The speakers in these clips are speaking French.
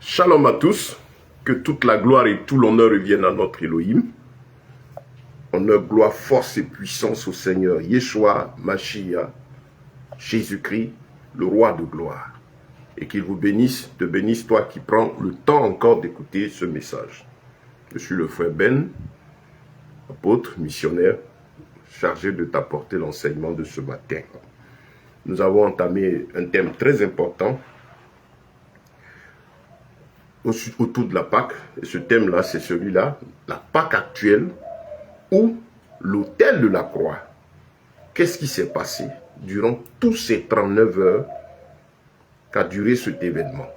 Shalom à tous, que toute la gloire et tout l'honneur reviennent à notre Elohim. Honneur, gloire, force et puissance au Seigneur Yeshua, Mashiach, Jésus-Christ, le roi de gloire. Et qu'il vous bénisse, te bénisse toi qui prends le temps encore d'écouter ce message. Je suis le frère Ben, apôtre, missionnaire, chargé de t'apporter l'enseignement de ce matin. Nous avons entamé un thème très important autour de la Pâque. Et ce thème-là, c'est celui-là, la Pâque actuelle ou l'autel de la croix. Qu'est-ce qui s'est passé durant tous ces 39 heures qu'a duré cet événement?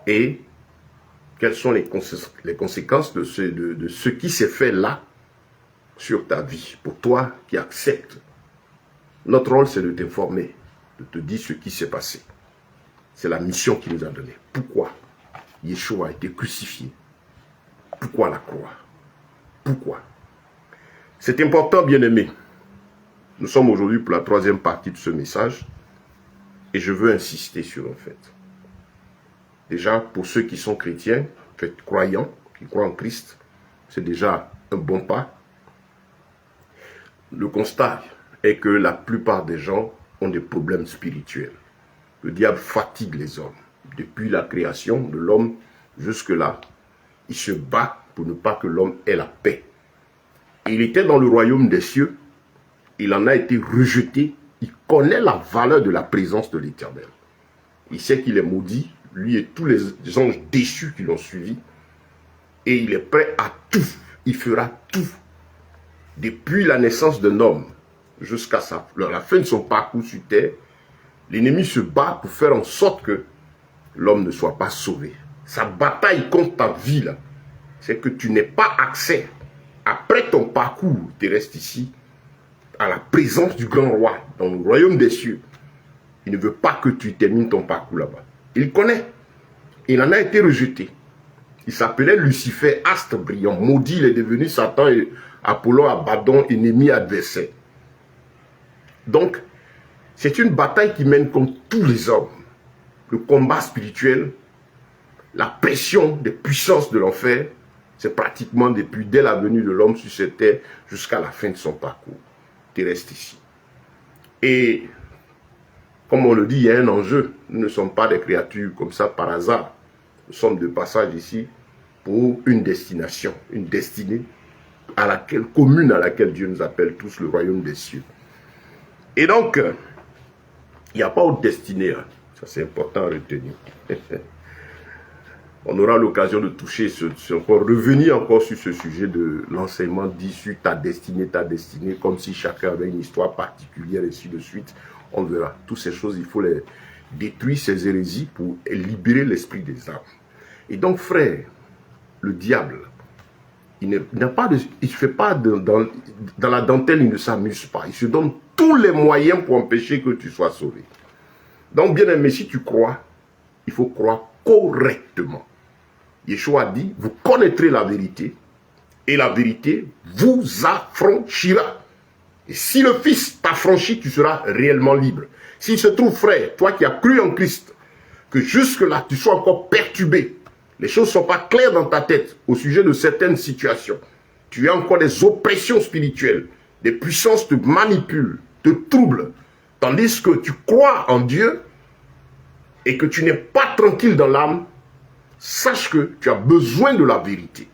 Et quelles sont les conséquences de ce qui s'est fait là sur ta vie, pour toi qui acceptes. Notre rôle, c'est de t'informer, de te dire ce qui s'est passé. C'est la mission qu'il nous a donnée. Pourquoi Yeshua a été crucifié? Pourquoi la croix? Pourquoi? C'est important, bien-aimés. Nous sommes aujourd'hui pour la troisième partie de ce message et je veux insister sur un fait. Déjà, pour ceux qui sont chrétiens, croyants, qui croient en Christ, c'est déjà un bon pas. Le constat est que la plupart des gens ont des problèmes spirituels. Le diable fatigue les hommes. Depuis la création de l'homme jusque-là, il se bat pour ne pas que l'homme ait la paix. Et il était dans le royaume des cieux, il en a été rejeté, il connaît la valeur de la présence de l'Éternel. Il sait qu'il est maudit, lui et tous les anges déchus qui l'ont suivi, et il est prêt à tout, il fera tout. Depuis la naissance d'un homme jusqu'à la fin de son parcours sur terre, l'ennemi se bat pour faire en sorte que l'homme ne soit pas sauvé. Sa bataille contre ta vie, là, c'est que tu n'aies pas accès, après ton parcours terrestre ici, à la présence du grand roi dans le royaume des cieux. Il ne veut pas que tu termines ton parcours là-bas. Il connaît. Il en a été rejeté. Il s'appelait Lucifer, astre brillant. Maudit, il est devenu Satan et Apollon, Abaddon, ennemi, adversaire. Donc, c'est une bataille qui mène contre tous les hommes. Le combat spirituel, la pression des puissances de l'enfer, c'est pratiquement dès la venue de l'homme sur cette terre jusqu'à la fin de son parcours terrestre ici. Et, comme on le dit, il y a un enjeu. Nous ne sommes pas des créatures comme ça par hasard. Nous sommes de passage ici pour une destination, une destinée commune à laquelle Dieu nous appelle tous, le royaume des cieux. Et donc, il n'y a pas autre destinée. Hein. Ça, c'est important à retenir. On aura l'occasion de toucher, revenir encore sur ce sujet de l'enseignement dit sur ta destinée, comme si chacun avait une histoire particulière, et ainsi de suite. On verra. Toutes ces choses, il faut les détruire, ces hérésies, pour libérer l'esprit des âmes. Et donc, frère, le diable, il ne fait pas dans la dentelle, il ne s'amuse pas. Il se donne tous les moyens pour empêcher que tu sois sauvé. Donc, bien aimé, si tu crois, il faut croire correctement. Yeshua dit, vous connaîtrez la vérité, et la vérité vous affranchira. Et si le Fils t'affranchit, tu seras réellement libre. S'il se trouve, frère, toi qui as cru en Christ, que jusque-là, tu sois encore perturbé, les choses ne sont pas claires dans ta tête au sujet de certaines situations. Tu as encore des oppressions spirituelles, des puissances te manipulent, te troublent, tandis que tu crois en Dieu et que tu n'es pas tranquille dans l'âme, sache que tu as besoin de la vérité.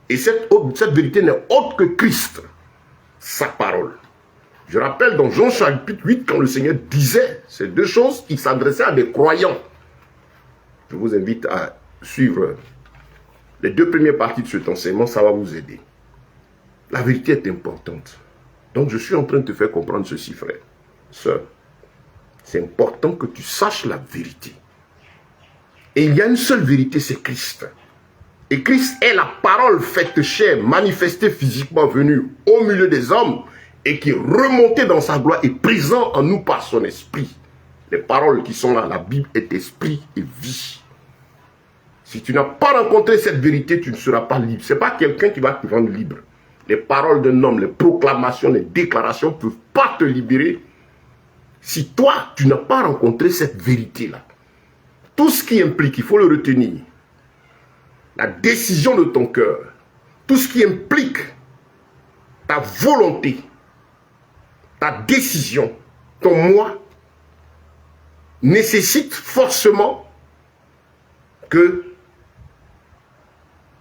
Et cette vérité n'est autre que Christ, sa parole. Je rappelle dans Jean chapitre 8, quand le Seigneur disait ces deux choses, il s'adressait à des croyants. Je vous invite à suivre les deux premières parties de cet enseignement, ça va vous aider. La vérité est importante. Donc je suis en train de te faire comprendre ceci, frère, sœur. C'est important que tu saches la vérité. Et il y a une seule vérité, c'est Christ. Et Christ est la parole faite chair, manifestée physiquement, venue au milieu des hommes, et qui est remontée dans sa gloire et présent en nous par son esprit. Les paroles qui sont là, la Bible est esprit et vie. Si tu n'as pas rencontré cette vérité, tu ne seras pas libre. Ce n'est pas quelqu'un qui va te rendre libre. Les paroles d'un homme, les proclamations, les déclarations ne peuvent pas te libérer Si toi, tu n'as pas rencontré cette vérité-là, tout ce qui implique, il faut le retenir, la décision de ton cœur, tout ce qui implique ta volonté, ta décision, ton moi, nécessite forcément que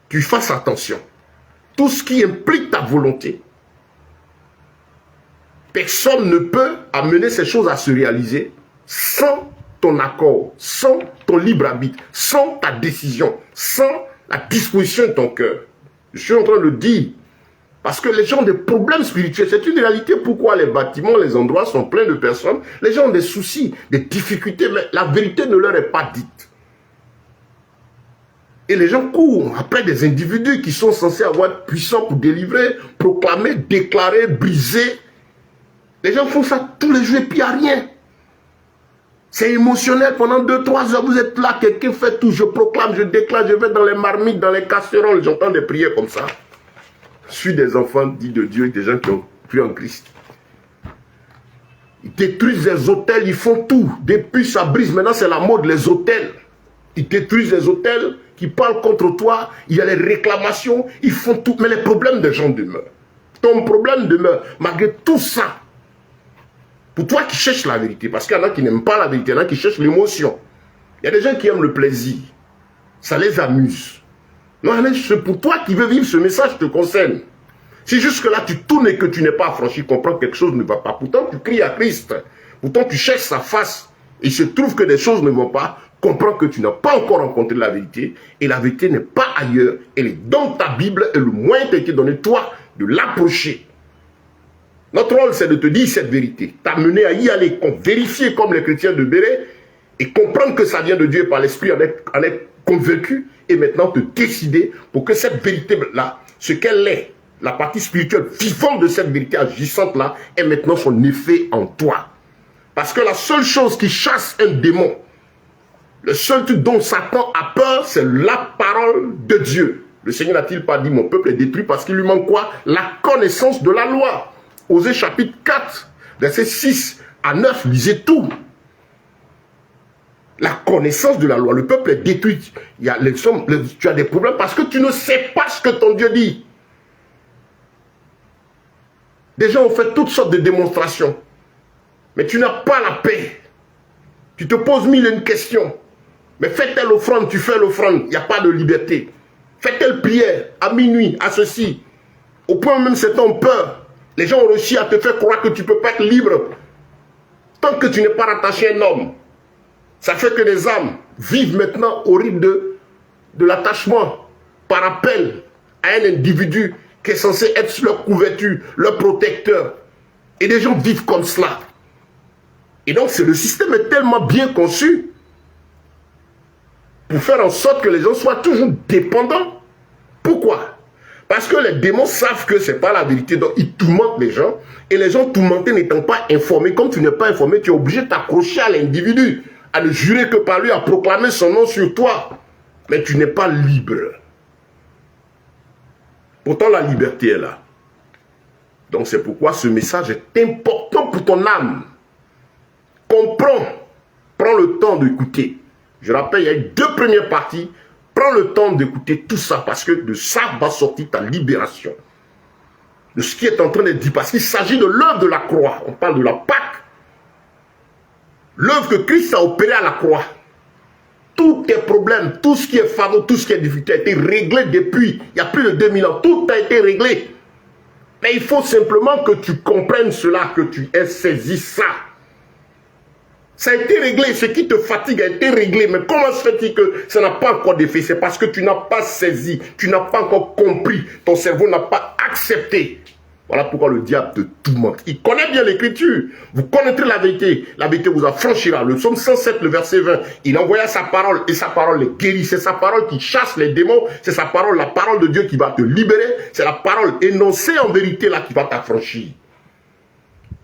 tu fasses attention. Tout ce qui implique ta volonté, personne ne peut amener ces choses à se réaliser sans ton accord, sans ton libre arbitre, sans ta décision, sans la disposition de ton cœur. Je suis en train de dire, parce que les gens ont des problèmes spirituels, c'est une réalité. Pourquoi les bâtiments, les endroits sont pleins de personnes? Les gens ont des soucis, des difficultés, mais la vérité ne leur est pas dite. Et les gens courent après des individus qui sont censés avoir être puissants pour délivrer, proclamer, déclarer, briser. Les gens font ça tous les jours et puis il n'y a rien. C'est émotionnel pendant 2-3 heures. Vous êtes là, quelqu'un fait tout, je proclame, je déclare, je vais dans les marmites, dans les casseroles, j'entends des prières comme ça. Je suis des enfants dits de Dieu, des gens qui ont cru en Christ. Ils détruisent les hôtels, ils font tout. Depuis ça brise, maintenant c'est la mode, les hôtels. Ils détruisent les hôtels, qui parlent contre toi, il y a les réclamations, ils font tout. Mais les problèmes des gens demeurent. Ton problème demeure, malgré tout ça. Pour toi qui cherches la vérité, parce qu'il y en a qui n'aiment pas la vérité, il y en a qui cherchent l'émotion. Il y a des gens qui aiment le plaisir. Ça les amuse. Non, c'est pour toi qui veux vivre ce message te concerne. Si jusque-là tu tournes et que tu n'es pas affranchi, comprends que quelque chose ne va pas. Pourtant tu cries à Christ. Pourtant tu cherches sa face. Il se trouve que des choses ne vont pas. Comprends que tu n'as pas encore rencontré la vérité. Et la vérité n'est pas ailleurs. Elle est dans ta Bible. Et le moyen t'a été donné, toi, de l'approcher. Notre rôle, c'est de te dire cette vérité. T'amener à y aller, vérifier comme les chrétiens de Béret. Et comprendre que ça vient de Dieu par l'Esprit, en être convaincu. Et maintenant te décider pour que cette vérité-là, ce qu'elle est, la partie spirituelle vivante de cette vérité agissante-là, ait maintenant son effet en toi. Parce que la seule chose qui chasse un démon, le seul truc dont Satan a peur, c'est la parole de Dieu. Le Seigneur n'a-t-il pas dit, mon peuple est détruit parce qu'il lui manque quoi? La connaissance de la loi. Osée chapitre 4, versets 6 à 9, lisez tout. La connaissance de la loi. Le peuple est détruit. Tu as des problèmes parce que tu ne sais pas ce que ton Dieu dit. Des gens ont fait toutes sortes de démonstrations. Mais tu n'as pas la paix. Tu te poses mille et une questions. Mais fais telle offrande, tu fais l'offrande. Il n'y a pas de liberté. Fais telle prière à minuit, à ceci. Au point où même certains ont peur. Les gens ont réussi à te faire croire que tu ne peux pas être libre. Tant que tu n'es pas rattaché à un homme. Ça fait que les âmes vivent maintenant au rythme de l'attachement par appel à un individu qui est censé être leur couverture, leur protecteur. Et les gens vivent comme cela. Et donc, le système est tellement bien conçu pour faire en sorte que les gens soient toujours dépendants. Pourquoi? Parce que les démons savent que ce n'est pas la vérité, donc ils tourmentent les gens. Et les gens tourmentés n'étant pas informés, comme tu n'es pas informé, tu es obligé de t'accrocher à l'individu, à ne jurer que par lui, à proclamer son nom sur toi. Mais tu n'es pas libre. Pourtant, la liberté est là. Donc c'est pourquoi ce message est important pour ton âme. Comprends, prends le temps d'écouter. Je rappelle, il y a eu 2 premières parties. Prends le temps d'écouter tout ça parce que de ça va sortir ta libération. De ce qui est en train d'être dit. Parce qu'il s'agit de l'œuvre de la croix. On parle de la Pâque. L'œuvre que Christ a opérée à la croix. Tous tes problèmes, tout ce qui est fardeau, tout ce qui est difficulté a été réglé depuis il y a plus de 2000 ans. Tout a été réglé. Mais il faut simplement que tu comprennes cela, que tu aies saisi ça. Ça a été réglé, ce qui te fatigue a été réglé. Mais comment se fait-il que ça n'a pas encore d'effet? C'est parce que tu n'as pas saisi, tu n'as pas encore compris, ton cerveau n'a pas accepté. Voilà pourquoi le diable te tourmente. Il connaît bien l'écriture. Vous connaîtrez la vérité vous affranchira. Le psaume 107, le verset 20, il envoya sa parole et sa parole les guérit. C'est sa parole qui chasse les démons. C'est sa parole, la parole de Dieu qui va te libérer. C'est la parole énoncée en vérité là qui va t'affranchir.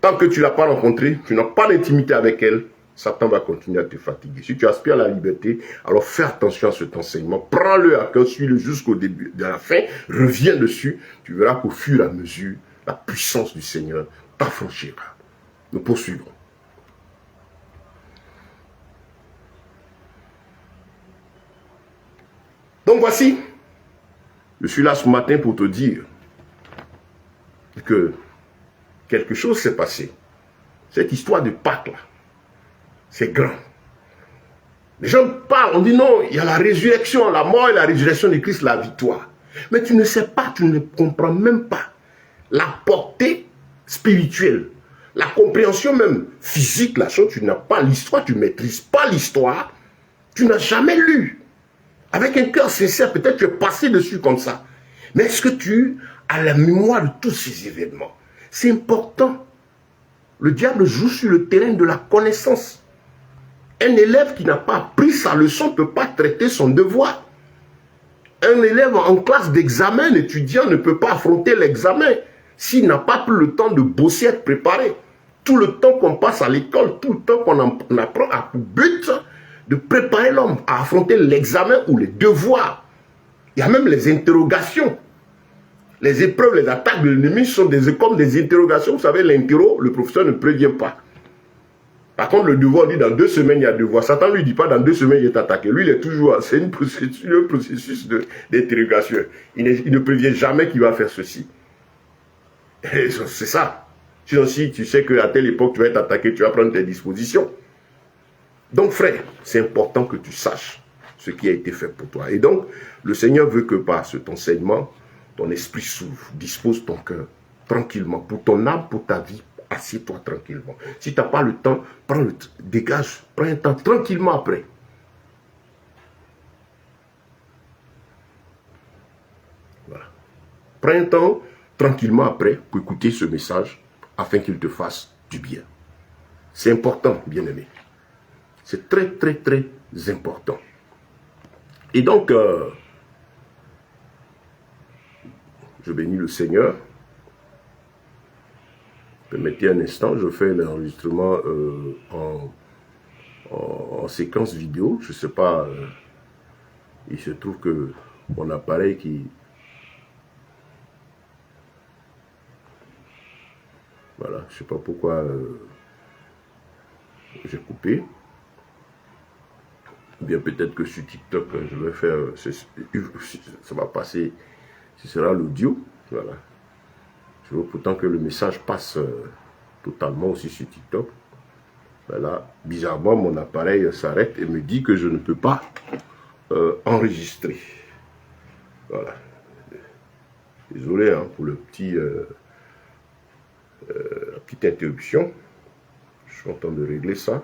Tant que tu ne l'as pas rencontrée, tu n'as pas d'intimité avec elle, Satan va continuer à te fatiguer. Si tu aspires à la liberté, alors fais attention à cet enseignement. Prends-le à cœur, suis-le jusqu'au début, de la fin. Reviens dessus. Tu verras qu'au fur et à mesure, la puissance du Seigneur t'affranchira. Nous poursuivrons. Donc voici, je suis là ce matin pour te dire que quelque chose s'est passé. Cette histoire de Pâques là, c'est grand. Les gens parlent, on dit non, il y a la résurrection, la mort et la résurrection de Christ, la victoire. Mais tu ne sais pas, tu ne comprends même pas la portée spirituelle, la compréhension même physique, la chose, tu n'as pas l'histoire, tu ne maîtrises pas l'histoire, tu n'as jamais lu. Avec un cœur sincère, peut-être tu es passé dessus comme ça. Mais est-ce que tu as la mémoire de tous ces événements? C'est important. Le diable joue sur le terrain de la connaissance. Un élève qui n'a pas appris sa leçon ne peut pas traiter son devoir. Un élève en classe d'examen, l'étudiant ne peut pas affronter l'examen s'il n'a pas pris le temps de bosser, être préparé. Tout le temps qu'on passe à l'école, tout le temps qu'on apprend a pour but de préparer l'homme à affronter l'examen ou les devoirs. Il y a même les interrogations. Les épreuves, les attaques de l'ennemi sont comme des interrogations. Vous savez, l'interro, le professeur ne prévient pas. Par contre, le devoir, dit dans 2 semaines, il y a devoir. Satan ne lui dit pas dans 2 semaines, il est attaqué. Lui, il est toujours, c'est un processus d'interrogation. Il ne prévient jamais qu'il va faire ceci. C'est ça. Sinon, si tu sais qu'à telle époque, tu vas être attaqué, tu vas prendre tes dispositions. Donc, frère, c'est important que tu saches ce qui a été fait pour toi. Et donc, le Seigneur veut que par cet enseignement, ton esprit s'ouvre, dispose ton cœur tranquillement, pour ton âme, pour ta vie, assieds-toi tranquillement. Si tu n'as pas le temps, dégage, prends un temps tranquillement après. Voilà. Prends un temps tranquillement après pour écouter ce message afin qu'il te fasse du bien. C'est important, bien-aimé. C'est très, très, très important. Et donc, je bénis le Seigneur. Permettez un instant, je fais l'enregistrement en séquence vidéo. Je ne sais pas, il se trouve que mon appareil qui... Voilà, je ne sais pas pourquoi j'ai coupé. Ou bien peut-être que sur TikTok, je vais faire... Ça va passer, ce sera l'audio. Voilà. Je veux pourtant que le message passe totalement aussi sur TikTok. Voilà. Bizarrement, mon appareil s'arrête et me dit que je ne peux pas enregistrer. Voilà. Désolé hein, pour le petit, la petite interruption. Je suis en train de régler ça.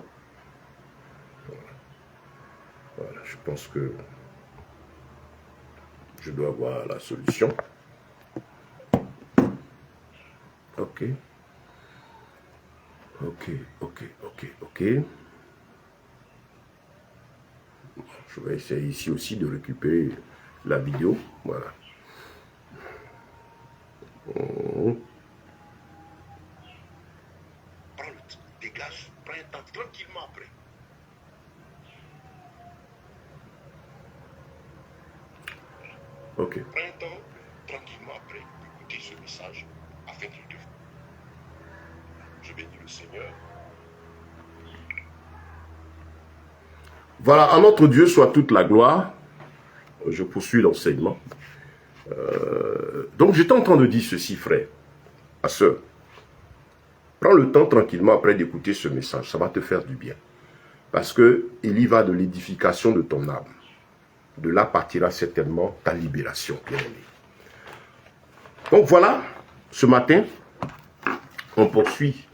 Voilà, je pense que je dois avoir la solution. Ok. Je vais essayer ici aussi de récupérer la vidéo. Voilà. Dégage, prends un temps tranquillement après. Ok. Prends un temps tranquillement après pour écouter ce message afin qu'il te... Je bénis le Seigneur. Voilà, à notre Dieu soit toute la gloire. Je poursuis l'enseignement. Donc j'étais en train de dire ceci, frère, à sœur. Prends le temps tranquillement après d'écouter ce message. Ça va te faire du bien. Parce qu'il y va de l'édification de ton âme. De là partira certainement ta libération, bien-aimé. Donc voilà, ce matin, on poursuit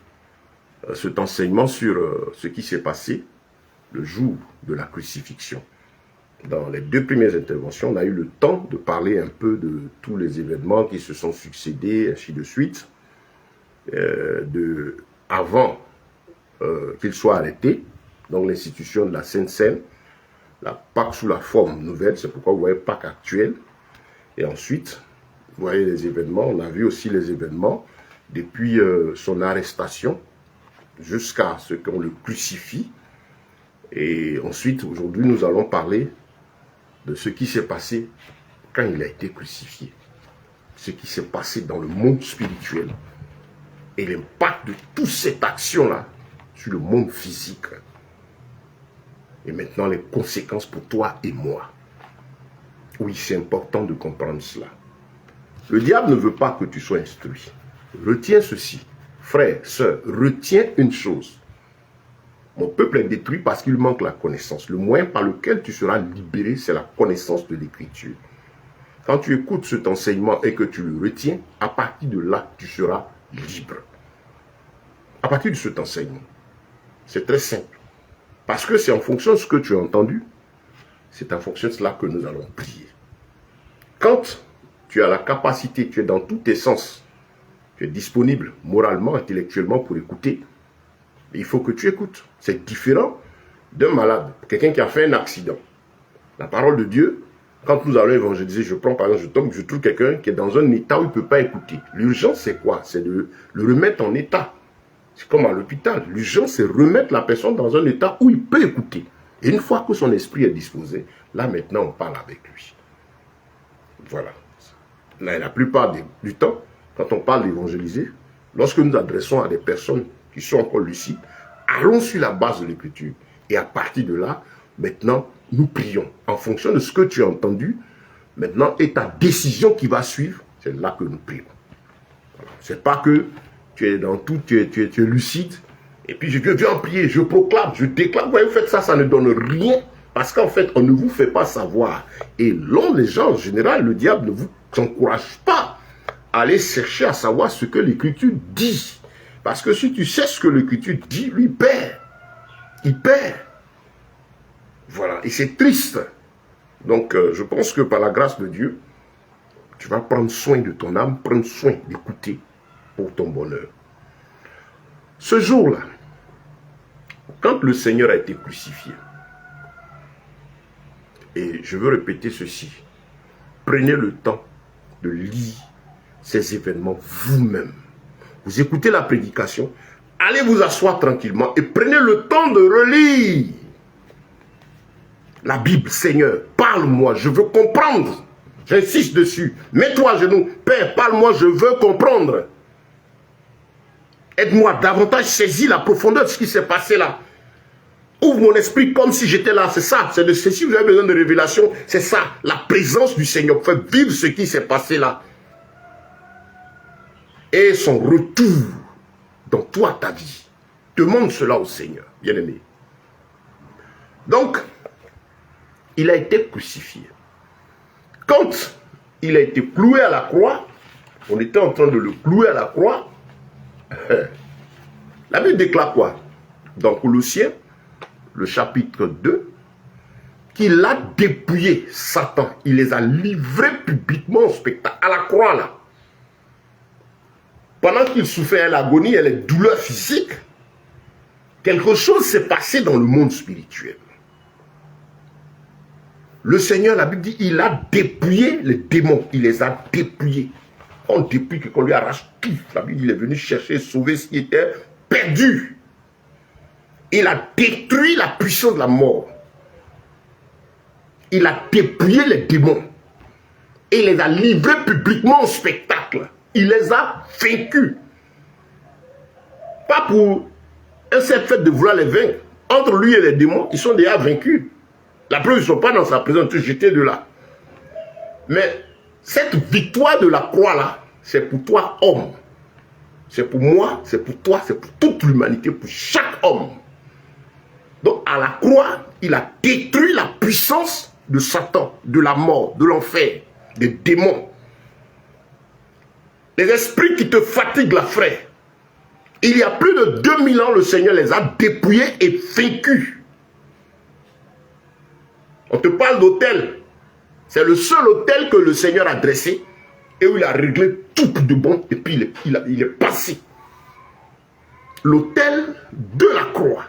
cet enseignement sur ce qui s'est passé le jour de la crucifixion. Dans les 2 premières interventions, on a eu le temps de parler un peu de tous les événements qui se sont succédés, ainsi de suite, avant qu'il soit arrêté, donc l'institution de la Sainte Seine, la Pâque sous la forme nouvelle, c'est pourquoi vous voyez Pâque actuelle, et ensuite, vous voyez les événements, on a vu aussi les événements depuis son arrestation jusqu'à ce qu'on le crucifie. Et ensuite, aujourd'hui, nous allons parler de ce qui s'est passé quand il a été crucifié. Ce qui s'est passé dans le monde spirituel. Et l'impact de toute cette action-là sur le monde physique. Et maintenant, les conséquences pour toi et moi. Oui, c'est important de comprendre cela. Le diable ne veut pas que tu sois instruit. Retiens ceci. Frère, sœur, retiens une chose. Mon peuple est détruit parce qu'il manque la connaissance. Le moyen par lequel tu seras libéré, c'est la connaissance de l'Écriture. Quand tu écoutes cet enseignement et que tu le retiens, à partir de là, tu seras libre. À partir de cet enseignement. C'est très simple. Parce que c'est en fonction de ce que tu as entendu, c'est en fonction de cela que nous allons prier. Quand tu as la capacité, tu es dans tous tes sens, tu es disponible moralement, intellectuellement pour écouter, il faut que tu écoutes. C'est différent d'un malade, quelqu'un qui a fait un accident. La parole de Dieu, quand nous allons évangéliser, je prends par exemple, je trouve quelqu'un qui est dans un état où il ne peut pas écouter. L'urgence, c'est quoi? C'est de le remettre en état. C'est comme à l'hôpital. L'urgence, c'est remettre la personne dans un état où il peut écouter. Et une fois que son esprit est disposé, là maintenant, on parle avec lui. Voilà. Là, la plupart du temps, quand on parle d'évangéliser, lorsque nous adressons à des personnes qui sont encore lucides, allons sur la base de l'Écriture. Et à partir de là, maintenant, nous prions. En fonction de ce que tu as entendu, maintenant, et ta décision qui va suivre, c'est là que nous prions. Voilà. C'est pas que tu es dans tout, tu es lucide, et puis je viens prier, je proclame, je déclare. Vous faites ça, ça ne donne rien, parce qu'en fait, on ne vous fait pas savoir. Et les gens, en général, le diable ne vous encourage pas à aller chercher à savoir ce que l'Écriture dit. Parce que si tu sais ce que l'Écriture dit, lui perd. Il perd. Voilà, et c'est triste. Donc, je pense que par la grâce de Dieu, tu vas prendre soin de ton âme, prendre soin d'écouter pour ton bonheur. Ce jour-là, quand le Seigneur a été crucifié, et je veux répéter ceci, prenez le temps de lire ces événements vous-même. Vous écoutez la prédication, allez vous asseoir tranquillement et prenez le temps de relire la Bible. Seigneur, parle-moi, je veux comprendre. J'insiste dessus. Mets-toi à genoux. Père, parle-moi, je veux comprendre. Aide-moi davantage, saisis la profondeur de ce qui s'est passé là. Ouvre mon esprit comme si j'étais là. C'est ça. C'est de ceci. Vous avez besoin de révélation. C'est ça. La présence du Seigneur. Faites vivre ce qui s'est passé là. Et son retour dans toi, ta vie. Demande cela au Seigneur, bien-aimé. Donc, il a été crucifié. Quand il a été cloué à la croix, on était en train de le clouer à la croix. La Bible déclare quoi? Dans Colossiens, le chapitre 2, qu'il a dépouillé Satan. Il les a livrés publiquement au spectacle, à la croix là. Pendant qu'il souffrait l'agonie et les douleurs physiques, quelque chose s'est passé dans le monde spirituel. Le Seigneur, la Bible dit, il a dépouillé les démons. Il les a dépouillés. On dépouille, qu'on lui arrache tout. La Bible, il est venu chercher, sauver ce qui était perdu. Il a détruit la puissance de la mort. Il a dépouillé les démons. Et il les a livrés publiquement au spectacle. Il les a vaincus. Pas pour un seul fait de vouloir les vaincre. Entre lui et les démons, ils sont déjà vaincus. La preuve, ils ne sont pas dans sa présence, tous jetés de là. Mais cette victoire de la croix là, c'est pour toi, homme. C'est pour moi, c'est pour toi, c'est pour toute l'humanité, pour chaque homme. Donc à la croix, il a détruit la puissance de Satan, de la mort, de l'enfer, des démons. Les esprits qui te fatiguent, la frère. Il y a plus de 2000 ans, le Seigneur les a dépouillés et vaincus. On te parle d'autel. C'est le seul autel que le Seigneur a dressé et où il a réglé tout de bon et puis il est passé. L'autel de la croix.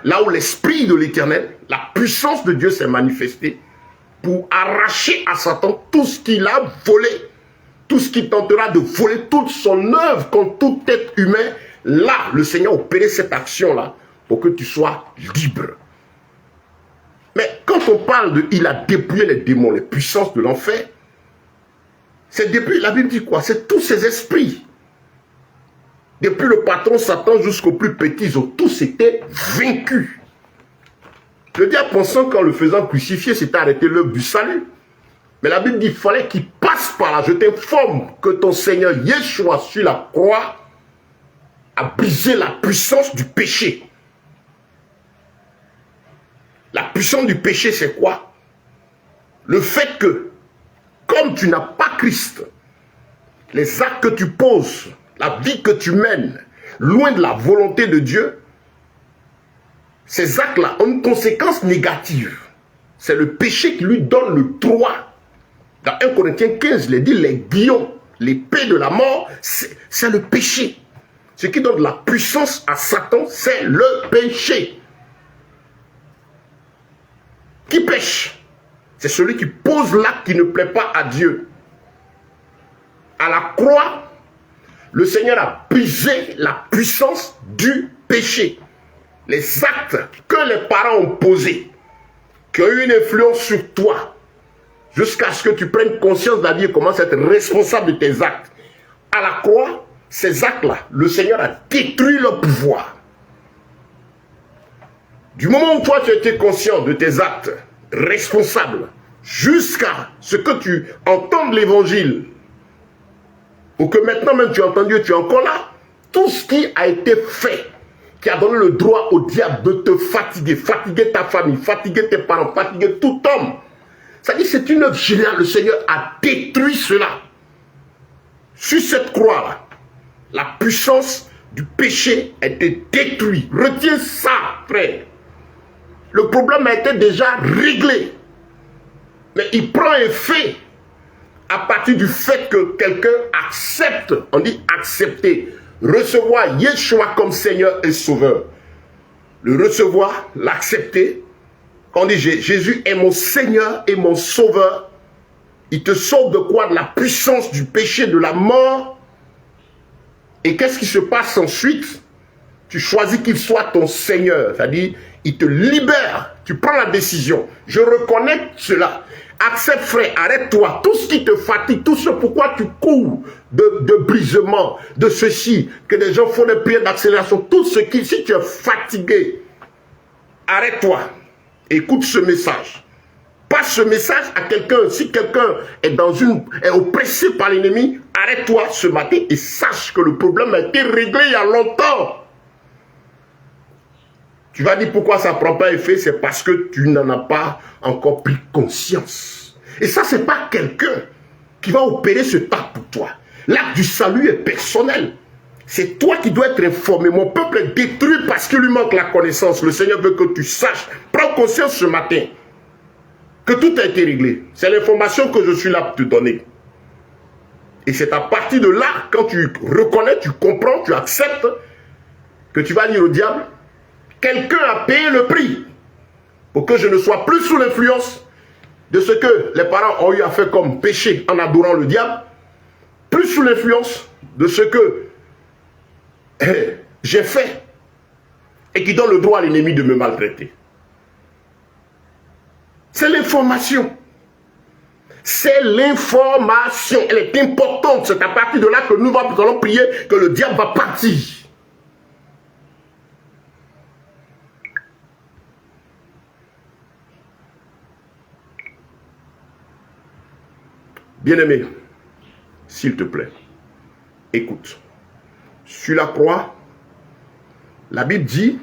Là où l'esprit de l'Éternel, la puissance de Dieu s'est manifestée pour arracher à Satan tout ce qu'il a volé. Tout ce qui tentera de voler toute son œuvre contre tout être humain. Là, le Seigneur a opéré cette action-là pour que tu sois libre. Mais quand on parle de « il a dépouillé les démons, les puissances de l'enfer », c'est depuis, la Bible dit quoi? C'est tous ces esprits. Depuis le patron Satan jusqu'au plus petit, ils ont tous été vaincus. Le diable pensant qu'en le faisant crucifier, c'était arrêter l'œuvre du salut. Mais la Bible dit qu'il fallait qu'il passe par là. Je t'informe que ton Seigneur Yeshua sur la croix a brisé la puissance du péché. La puissance du péché, c'est quoi? Le fait que, comme tu n'as pas Christ, les actes que tu poses, la vie que tu mènes, loin de la volonté de Dieu, ces actes-là ont une conséquence négative. C'est le péché qui lui donne le droit. Dans 1 Corinthiens 15, il est dit, les guillons, l'épée de la mort, c'est le péché. Ce qui donne de la puissance à Satan, c'est le péché. Qui pêche? C'est celui qui pose l'acte qui ne plaît pas à Dieu. À la croix, le Seigneur a brisé la puissance du péché. Les actes que les parents ont posés, qui ont eu une influence sur toi, jusqu'à ce que tu prennes conscience de la vie et commences à être responsable de tes actes. À la croix, ces actes-là, le Seigneur a détruit leur pouvoir. Du moment où toi tu as été conscient de tes actes, responsable, jusqu'à ce que tu entendes l'évangile, ou que maintenant même tu as entendu et tu es encore là, tout ce qui a été fait, qui a donné le droit au diable de te fatiguer, fatiguer ta famille, fatiguer tes parents, fatiguer tout homme, ça dit c'est une œuvre géniale, le Seigneur a détruit cela. Sur cette croix-là, la puissance du péché a été détruite. Retiens ça, frère. Le problème a été déjà réglé. Mais il prend effet à partir du fait que quelqu'un accepte, on dit accepter, recevoir Yeshua comme Seigneur et Sauveur. Le recevoir, l'accepter. Quand on dit Jésus est mon Seigneur et mon Sauveur, il te sauve de quoi? De la puissance du péché, de la mort. Et qu'est-ce qui se passe ensuite? Tu choisis qu'il soit ton Seigneur, c'est-à-dire il te libère, tu prends la décision. Je reconnais cela. Accepte, frère, arrête-toi. Tout ce qui te fatigue, tout ce pourquoi tu cours de brisement, de ceci, que les gens font des prières d'accélération, tout ce qui, si tu es fatigué, arrête-toi. Écoute ce message. Passe ce message à quelqu'un. Si quelqu'un est oppressé par l'ennemi, arrête-toi ce matin et sache que le problème a été réglé il y a longtemps. Tu vas dire pourquoi ça ne prend pas effet, c'est parce que tu n'en as pas encore pris conscience. Et ça, ce n'est pas quelqu'un qui va opérer ce tas pour toi. L'acte du salut est personnel. C'est toi qui dois être informé. Mon peuple est détruit parce qu'il lui manque la connaissance. Le Seigneur veut que tu saches. Prends conscience ce matin que tout a été réglé. C'est l'information que je suis là pour te donner. Et c'est à partir de là, quand tu reconnais, tu comprends, tu acceptes, que tu vas dire au diable, quelqu'un a payé le prix pour que je ne sois plus sous l'influence de ce que les parents ont eu à faire comme péché en adorant le diable, plus sous l'influence de ce que j'ai fait et qui donne le droit à l'ennemi de me maltraiter. C'est l'information. C'est l'information. Elle est importante. C'est à partir de là que nous allons prier que le diable va partir. Bien-aimé, s'il te plaît, écoute. Sur la croix, la Bible dit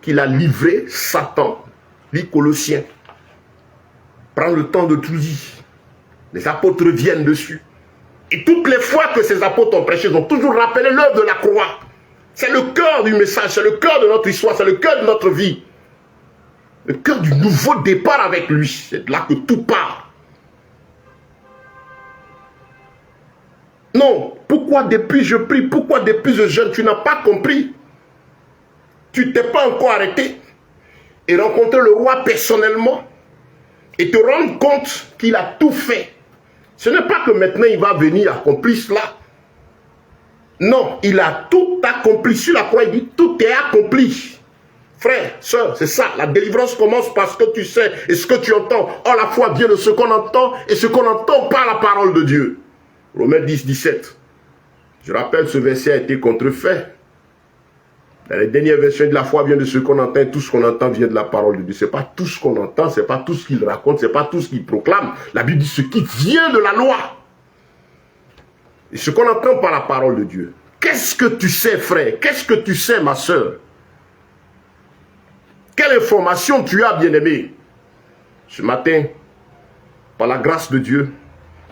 qu'il a livré Satan, les Colossiens. Prends le temps de tout dire. Les apôtres viennent dessus. Et toutes les fois que ces apôtres ont prêché, ils ont toujours rappelé l'œuvre de la croix. C'est le cœur du message, c'est le cœur de notre histoire, c'est le cœur de notre vie. Le cœur du nouveau départ avec lui. C'est là que tout part. Non, pourquoi depuis je prie, pourquoi depuis je jeûne, tu n'as pas compris. Tu ne t'es pas encore arrêté et rencontrer le roi personnellement et te rendre compte qu'il a tout fait. Ce n'est pas que maintenant il va venir accomplir cela. Non, il a tout accompli. Sur la croix, il dit tout est accompli. Frère, soeur, c'est ça. La délivrance commence parce que tu sais et ce que tu entends. Or, la foi vient de ce qu'on entend et ce qu'on entend par la parole de Dieu. Romains 10, 17. Je rappelle, ce verset a été contrefait. Dans les dernières versions de la foi vient de ce qu'on entend, tout ce qu'on entend vient de la parole de Dieu. Ce n'est pas tout ce qu'on entend, ce n'est pas tout ce qu'il raconte, ce n'est pas tout ce qu'il proclame. La Bible dit ce qui vient de la loi. Et ce qu'on entend par la parole de Dieu. Qu'est-ce que tu sais, frère? Qu'est-ce que tu sais, ma soeur? Quelle information tu as, bien-aimé? Ce matin, par la grâce de Dieu,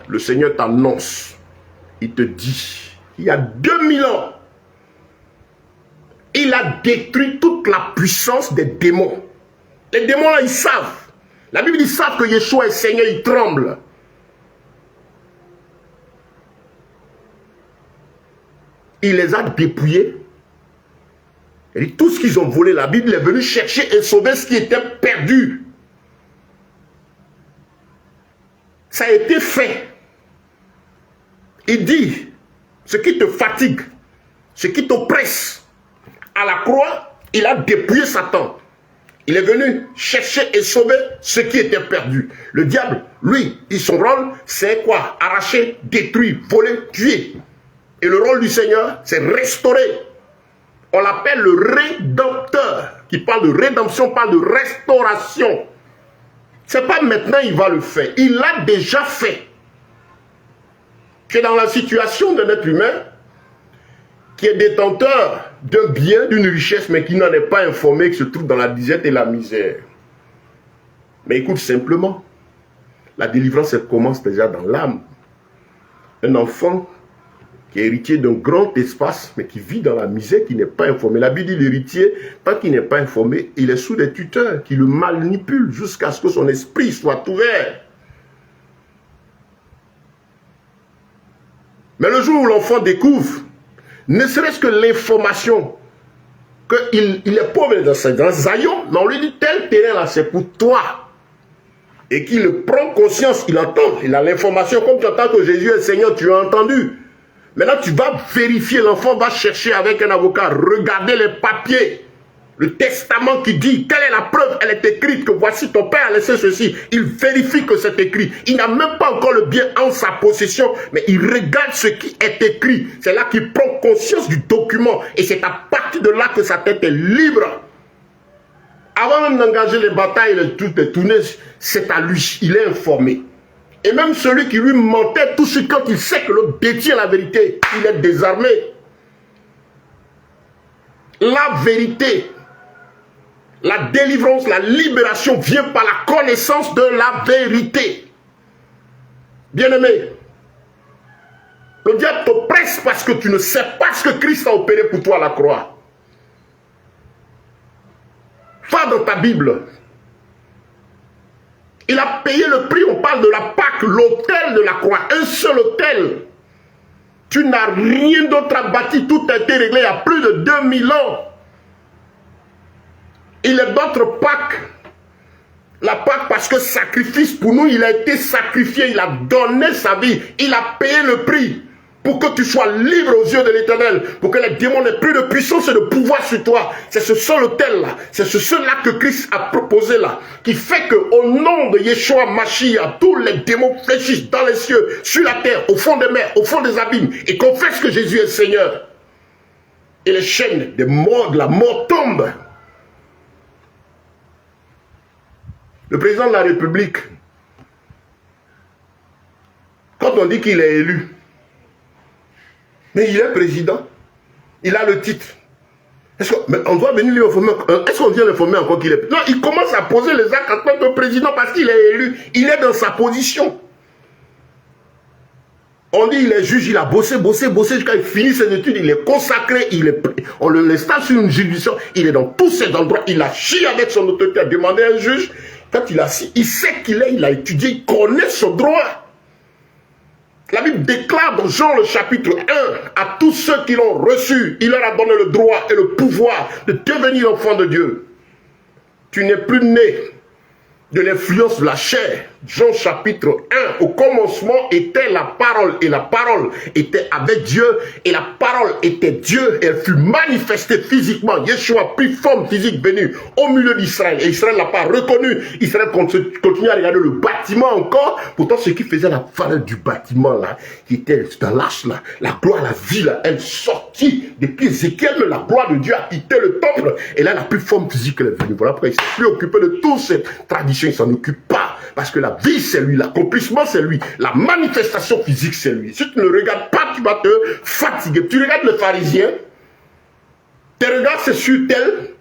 le Seigneur t'annonce. Il te dit, il y a 2000 ans, il a détruit toute la puissance des démons. Les démons là, ils savent. La Bible dit, ils savent que Yeshua est Seigneur, ils tremblent. Il les a dépouillés. Et tout ce qu'ils ont volé, la Bible est venue chercher et sauver ce qui était perdu. Ça a été fait. Il dit, ce qui te fatigue, ce qui t'oppresse, à la croix, il a dépouillé Satan. Il est venu chercher et sauver ce qui était perdu. Le diable, lui, son rôle, c'est quoi? Arracher, détruire, voler, tuer. Et le rôle du Seigneur, c'est restaurer. On l'appelle le rédempteur. Qui parle de rédemption, parle de restauration. C'est pas maintenant il va le faire. Il l'a déjà fait. Tu es dans la situation d'un être humain qui est détenteur d'un bien, d'une richesse, mais qui n'en est pas informé, qui se trouve dans la disette et la misère. Mais écoute simplement, la délivrance, elle commence déjà dans l'âme. Un enfant qui est héritier d'un grand espace, mais qui vit dans la misère, qui n'est pas informé. La Bible dit l'héritier, tant qu'il n'est pas informé, il est sous des tuteurs qui le manipulent jusqu'à ce que son esprit soit ouvert. Mais le jour où l'enfant découvre, ne serait-ce que l'information qu'il est pauvre dans Zion, mais on lui dit tel terrain là c'est pour toi. Et qu'il prend conscience, il entend, il a l'information, comme tu entends que Jésus est Seigneur, tu as entendu. Maintenant tu vas vérifier, l'enfant va chercher avec un avocat, regarder les papiers. Le testament qui dit, quelle est la preuve? Elle est écrite que voici ton père a laissé ceci. Il vérifie que c'est écrit. Il n'a même pas encore le bien en sa possession, mais il regarde ce qui est écrit. C'est là qu'il prend conscience du document. Et c'est à partir de là que sa tête est libre. Avant même d'engager les batailles, tout est tourné, c'est à lui. Il est informé. Et même celui qui lui mentait, tout de suite quand il sait que l'autre détient la vérité, il est désarmé. La vérité. La délivrance, la libération vient par la connaissance de la vérité. Bien-aimé, le diable t'oppresse parce que tu ne sais pas ce que Christ a opéré pour toi à la croix. Va dans ta Bible. Il a payé le prix, on parle de la Pâque, l'autel de la croix, un seul autel. Tu n'as rien d'autre à bâtir, tout a été réglé il y a plus de 2000 ans. Il est notre Pâque. La Pâque parce que sacrifice pour nous, il a été sacrifié, il a donné sa vie, il a payé le prix pour que tu sois libre aux yeux de l'Éternel, pour que les démons n'aient plus de puissance et de pouvoir sur toi. C'est ce seul autel-là, c'est ce seul-là que Christ a proposé là, qui fait qu'au nom de Yeshua Mashiach, tous les démons fléchissent dans les cieux, sur la terre, au fond des mers, au fond des abîmes, et confessent que Jésus est Seigneur. Et les chaînes des morts, de la mort tombent. Le président de la République, quand on dit qu'il est élu, mais il est président, il a le titre. Est-ce qu'on doit venir lui informer? Est-ce qu'on vient l'informer encore qu'il est... Non, il commence à poser les actes en tant que président parce qu'il est élu. Il est dans sa position. On dit il est juge, il a bossé jusqu'à il finit ses études, il est consacré, on le laisse sur une juridiction, il est dans tous ses endroits, il a chié avec son autorité, a demandé à un juge. Quand il a assis, il sait qu'il est, il a étudié, il connaît son droit. La Bible déclare dans Jean le chapitre 1, à tous ceux qui l'ont reçu, il leur a donné le droit et le pouvoir de devenir enfant de Dieu. Tu n'es plus né de l'influence de la chair. Jean chapitre 1, au commencement était la parole, et la parole était avec Dieu, et la parole était Dieu, et elle fut manifestée physiquement. Yeshua a pris forme physique venue au milieu d'Israël, et Israël n'a pas reconnu. Israël continue à regarder le bâtiment encore, pourtant ce qui faisait la valeur du bâtiment là, qui était dans l'arche là, la gloire, la vie là, elle sortit depuis Ézéchiel, mais la gloire de Dieu a quitté le temple, et là elle n'a plus forme physique, elle est venue. Voilà pourquoi il s'est plus occupé de toutes ces traditions, il s'en occupe pas. Parce que la vie, c'est lui, l'accomplissement, c'est lui, la manifestation physique, c'est lui. Si tu ne le regardes pas, tu vas te fatiguer. Tu regardes le pharisien, tes regards, c'est sur tel,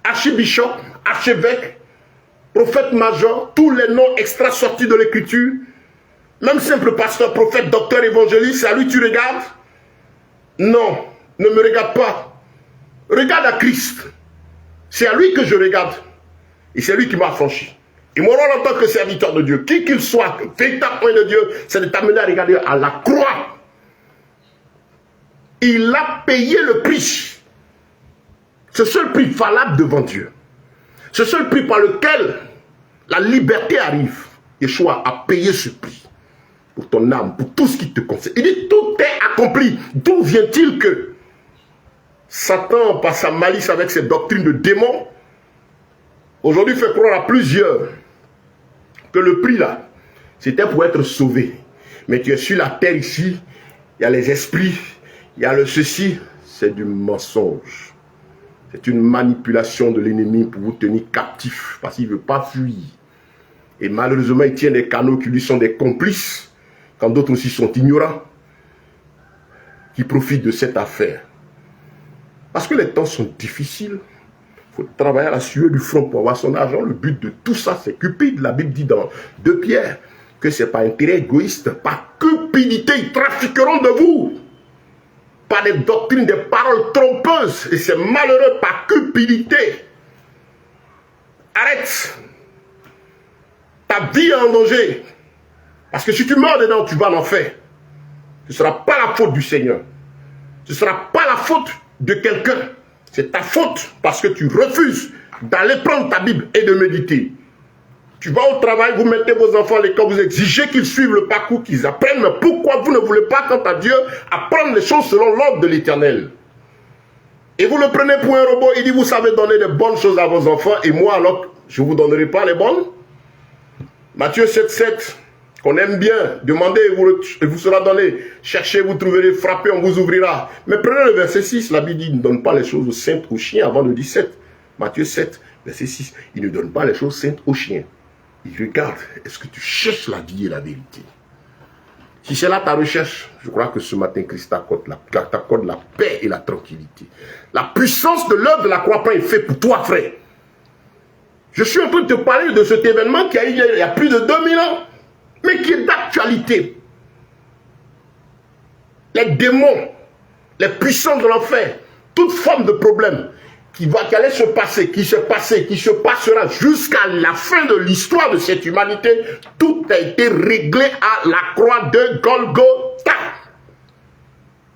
archibishop, archevêque, prophète major, tous les noms extra sortis de l'écriture, même simple pasteur, prophète, docteur, évangéliste, c'est à lui que tu regardes? Non, ne me regarde pas. Regarde à Christ. C'est à lui que je regarde. Et c'est lui qui m'a affranchi. Et mon rôle en tant que serviteur de Dieu, qui qu'il soit, véritable point de Dieu, c'est de t'amener à regarder à la croix. Il a payé le prix. Ce seul prix valable devant Dieu. Ce seul prix par lequel la liberté arrive. Yeshua a payé ce prix. Pour ton âme, pour tout ce qui te concerne. Il dit, tout est accompli. D'où vient-il que Satan, par sa malice avec ses doctrines de démons, aujourd'hui fait croire à plusieurs que le prix là, c'était pour être sauvé. Mais tu es sur la terre ici, il y a les esprits, il y a le ceci, c'est du mensonge. C'est une manipulation de l'ennemi pour vous tenir captif, parce qu'il ne veut pas fuir. Et malheureusement, il tient des canaux qui lui sont des complices, quand d'autres aussi sont ignorants, qui profitent de cette affaire. Parce que les temps sont difficiles. Il faut travailler à la sueur du front pour avoir son argent. Le but de tout ça, c'est cupide. La Bible dit dans 2 Pierre que ce n'est pas intérêt égoïste. Par cupidité, ils trafiqueront de vous. Par des doctrines, des paroles trompeuses. Et c'est malheureux par cupidité. Arrête. Ta vie est en danger. Parce que si tu meurs dedans, tu vas en enfer. Ce ne sera pas la faute du Seigneur. Ce ne sera pas la faute de quelqu'un. C'est ta faute parce que tu refuses d'aller prendre ta Bible et de méditer. Tu vas au travail, vous mettez vos enfants à l'école, vous exigez qu'ils suivent le parcours, qu'ils apprennent. Mais pourquoi vous ne voulez pas, quant à Dieu, apprendre les choses selon l'ordre de l'Éternel? Et vous le prenez pour un robot, il dit, vous savez donner des bonnes choses à vos enfants, et moi alors, je ne vous donnerai pas les bonnes? Matthieu 7,7. Qu'on aime bien, demandez et vous sera donné. Cherchez, vous trouverez, frappez, on vous ouvrira. Mais prenez le verset 6, la Bible dit, il ne donne pas les choses aux saintes aux chiens avant le 17. Matthieu 7, verset 6, il ne donne pas les choses saintes aux chiens. Il regarde, est-ce que tu cherches la vie et la vérité? Si c'est là ta recherche, je crois que ce matin, Christ t'accorde la paix et la tranquillité. La puissance de l'œuvre de la croix est faite pour toi, frère. Je suis en train de te parler de cet événement qui a eu il y a plus de 2000 ans. Mais qui est d'actualité. Les démons, les puissants de l'enfer, toute forme de problème qui allait se passer, qui s'est passé, qui se passera jusqu'à la fin de l'histoire de cette humanité, tout a été réglé à la croix de Golgotha.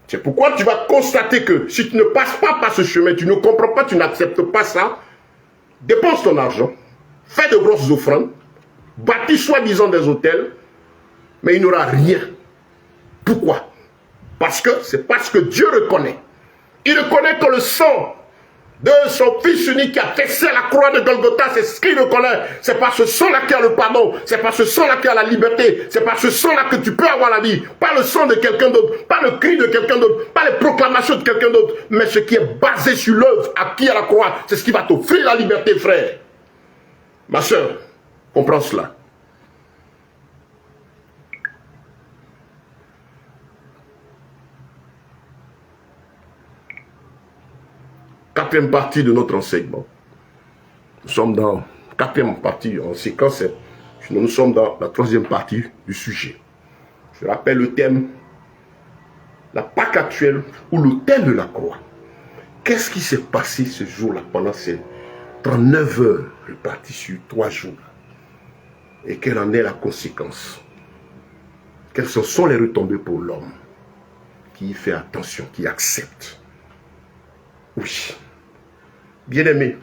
C'est pourquoi tu vas constater que si tu ne passes pas par ce chemin, tu ne comprends pas, tu n'acceptes pas ça, dépense ton argent, fais de grosses offrandes, bâtis soi-disant des hôtels, mais il n'aura rien. Pourquoi? C'est parce que Dieu reconnaît. Il reconnaît que le sang de son Fils unique qui a versé la croix de Golgotha, c'est ce qu'il reconnaît. C'est par ce sang-là qu'il y a le pardon. C'est par ce sang-là qu'il y a la liberté. C'est par ce sang-là que tu peux avoir la vie. Pas le sang de quelqu'un d'autre, pas le cri de quelqu'un d'autre, pas les proclamations de quelqu'un d'autre, mais ce qui est basé sur l'œuvre acquis à la croix. C'est ce qui va t'offrir la liberté, frère. Ma soeur, comprends cela. Quatrième partie de notre enseignement. Nous sommes dans quatrième partie en séquence. Nous sommes dans la troisième partie du sujet. Je rappelle le thème, la Pâque actuelle ou le thème de la croix. Qu'est-ce qui s'est passé ce jour-là pendant ces 39 heures réparties sur 3 jours? Et quelle en est la conséquence? Quelles sont les retombées pour l'homme qui y fait attention, qui accepte? Oui. Bien-aimé,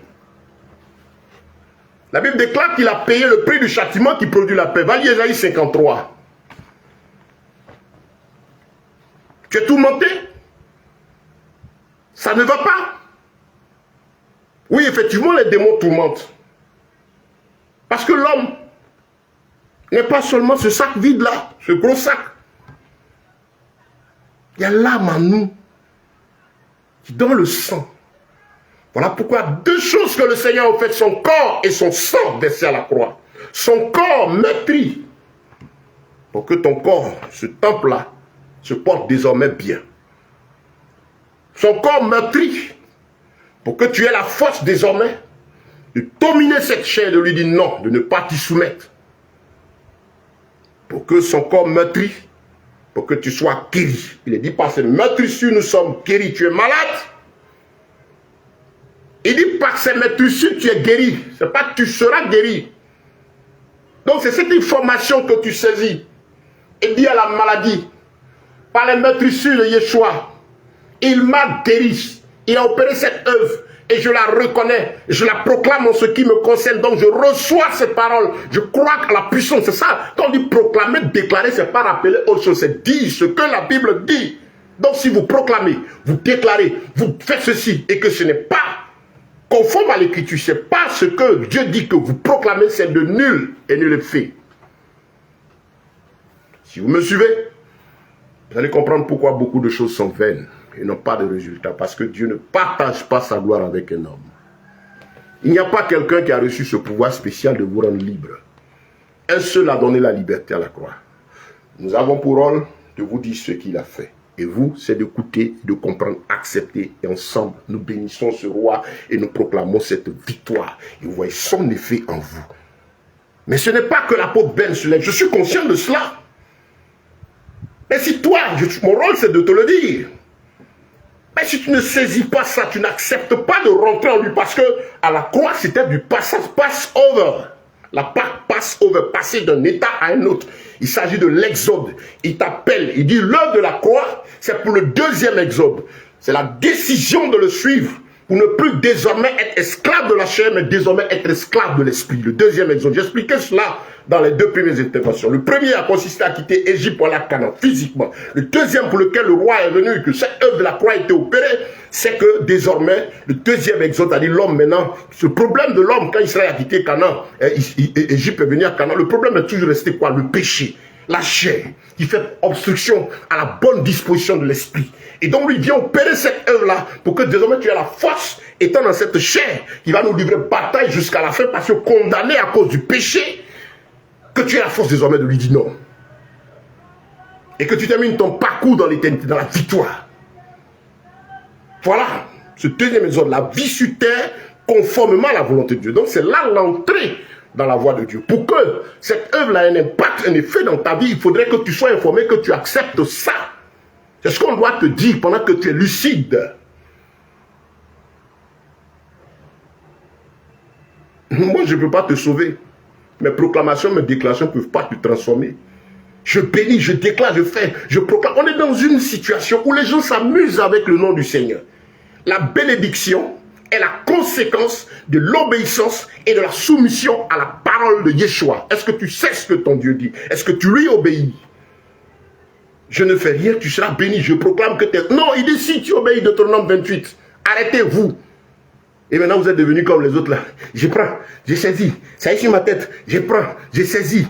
La Bible déclare qu'il a payé le prix du châtiment qui produit la paix. Va lire Ésaïe 53. Tu es tourmenté? Ça ne va pas? Oui, effectivement, les démons tourmentent. Parce que l'homme n'est pas seulement ce sac vide-là, ce gros sac. Il y a l'âme en nous qui donne le sang. Voilà pourquoi deux choses que le Seigneur a fait, son corps et son sang versé à la croix. Son corps meurtri pour que ton corps, ce temple-là, se porte désormais bien. Son corps meurtri pour que tu aies la force désormais de dominer cette chair, de lui dire non, de ne pas t'y soumettre. Pour que son corps meurtri, pour que tu sois guéri. Il est dit par ces meurtrissures, nous sommes guéris. Tu es malade. Il dit par ces meurtrissures, tu es guéri. Ce n'est pas que tu seras guéri. Donc c'est cette information que tu saisis. Il dit à la maladie, par les meurtrissures de Yeshua, il m'a guéri. Il a opéré cette œuvre. Et je la reconnais, je la proclame en ce qui me concerne. Donc je reçois ces paroles. Je crois à la puissance. C'est ça. Quand on dit proclamer, déclarer, c'est pas rappeler autre chose. C'est dire ce que la Bible dit. Donc si vous proclamez, vous déclarez, vous faites ceci et que ce n'est pas conforme à l'écriture, c'est pas ce que Dieu dit que vous proclamez, c'est de nul et nul est fait. Si vous me suivez, vous allez comprendre pourquoi beaucoup de choses sont vaines et n'ont pas de résultats. Parce que Dieu ne partage pas sa gloire avec un homme. Il n'y a pas quelqu'un qui a reçu ce pouvoir spécial de vous rendre libre. Un seul a donné la liberté à la croix. Nous avons pour rôle de vous dire ce qu'il a fait. Et vous, c'est d'écouter, de comprendre, accepter. Et ensemble, nous bénissons ce roi et nous proclamons cette victoire. Et vous voyez son effet en vous. Mais ce n'est pas que l'apôtre Ben se lève. Je suis conscient de cela. Mais si toi, mon rôle c'est de te le dire. Mais si tu ne saisis pas ça, tu n'acceptes pas de rentrer en lui. Parce que à la croix, c'était du passage, pass-over. La Pâque pass-over, passer d'un état à un autre. Il s'agit de l'exode. Il t'appelle, il dit l'heure de la croix, c'est pour le deuxième exode. C'est la décision de le suivre. Pour ne plus désormais être esclave de la chair, mais désormais être esclave de l'esprit. Le deuxième exode. J'expliquais cela dans les deux premières interventions. Le premier a consisté à quitter Égypte pour aller à Canaan, physiquement. Le deuxième pour lequel le roi est venu, que cette œuvre de la croix a été opérée, c'est que désormais, le deuxième exode, c'est-à-dire l'homme maintenant, ce problème de l'homme, quand Israël a quitté Canaan, Égypte est venu à Canaan, le problème est toujours resté quoi? Le péché. La chair, qui fait obstruction à la bonne disposition de l'esprit. Et donc, il vient opérer cette œuvre-là pour que désormais tu aies la force, étant dans cette chair, qui va nous livrer bataille jusqu'à la fin, parce que condamné à cause du péché, que tu aies la force désormais de lui dire non. Et que tu termines ton parcours dans l'éternité, dans la victoire. Voilà, ce deuxième exode, la vie sur terre, conformément à la volonté de Dieu. Donc, c'est là l'entrée dans la voie de Dieu. Pour que cette œuvre-là ait un impact, un effet dans ta vie, il faudrait que tu sois informé, que tu acceptes ça. C'est ce qu'on doit te dire pendant que tu es lucide. Moi, je ne peux pas te sauver. Mes proclamations, mes déclarations ne peuvent pas te transformer. Je bénis, je déclare, je fais, je proclame. On est dans une situation où les gens s'amusent avec le nom du Seigneur. La bénédiction est la conséquence de l'obéissance et de la soumission à la parole de Yeshua. Est-ce que tu sais ce que ton Dieu dit? Est-ce que tu lui obéis? Je ne fais rien, tu seras béni. Je proclame que tu es... Non, il dit si tu obéis, Deutéronome 28. Arrêtez-vous. Et maintenant, vous êtes devenus comme les autres là. Je prends, j'ai saisi. Ça est sur ma tête. Je prends, j'ai saisi.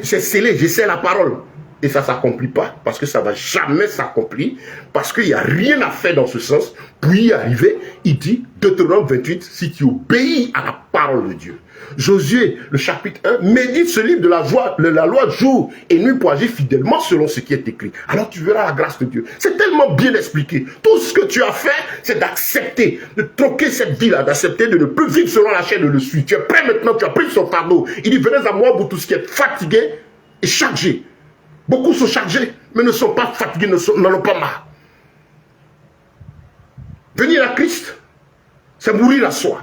C'est scellé, je sais la parole. Et ça ne s'accomplit pas, parce que ça ne va jamais s'accomplir, parce qu'il n'y a rien à faire dans ce sens. Puis y arriver, il dit, Deutéronome 28, si tu obéis à la parole de Dieu. Josué, le chapitre 1, médite ce livre de la loi jour et nuit pour agir fidèlement selon ce qui est écrit. Alors tu verras la grâce de Dieu. C'est tellement bien expliqué. Tout ce que tu as fait, c'est d'accepter, de troquer cette vie-là, d'accepter de ne plus vivre selon la chair de le suivre. Tu es prêt maintenant, tu as pris son fardeau. Il dit, venez à moi, vous tous qui êtes fatigués et chargés. Beaucoup sont chargés, mais ne sont pas fatigués, n'en ont pas marre. Venir à Christ, c'est mourir à soi.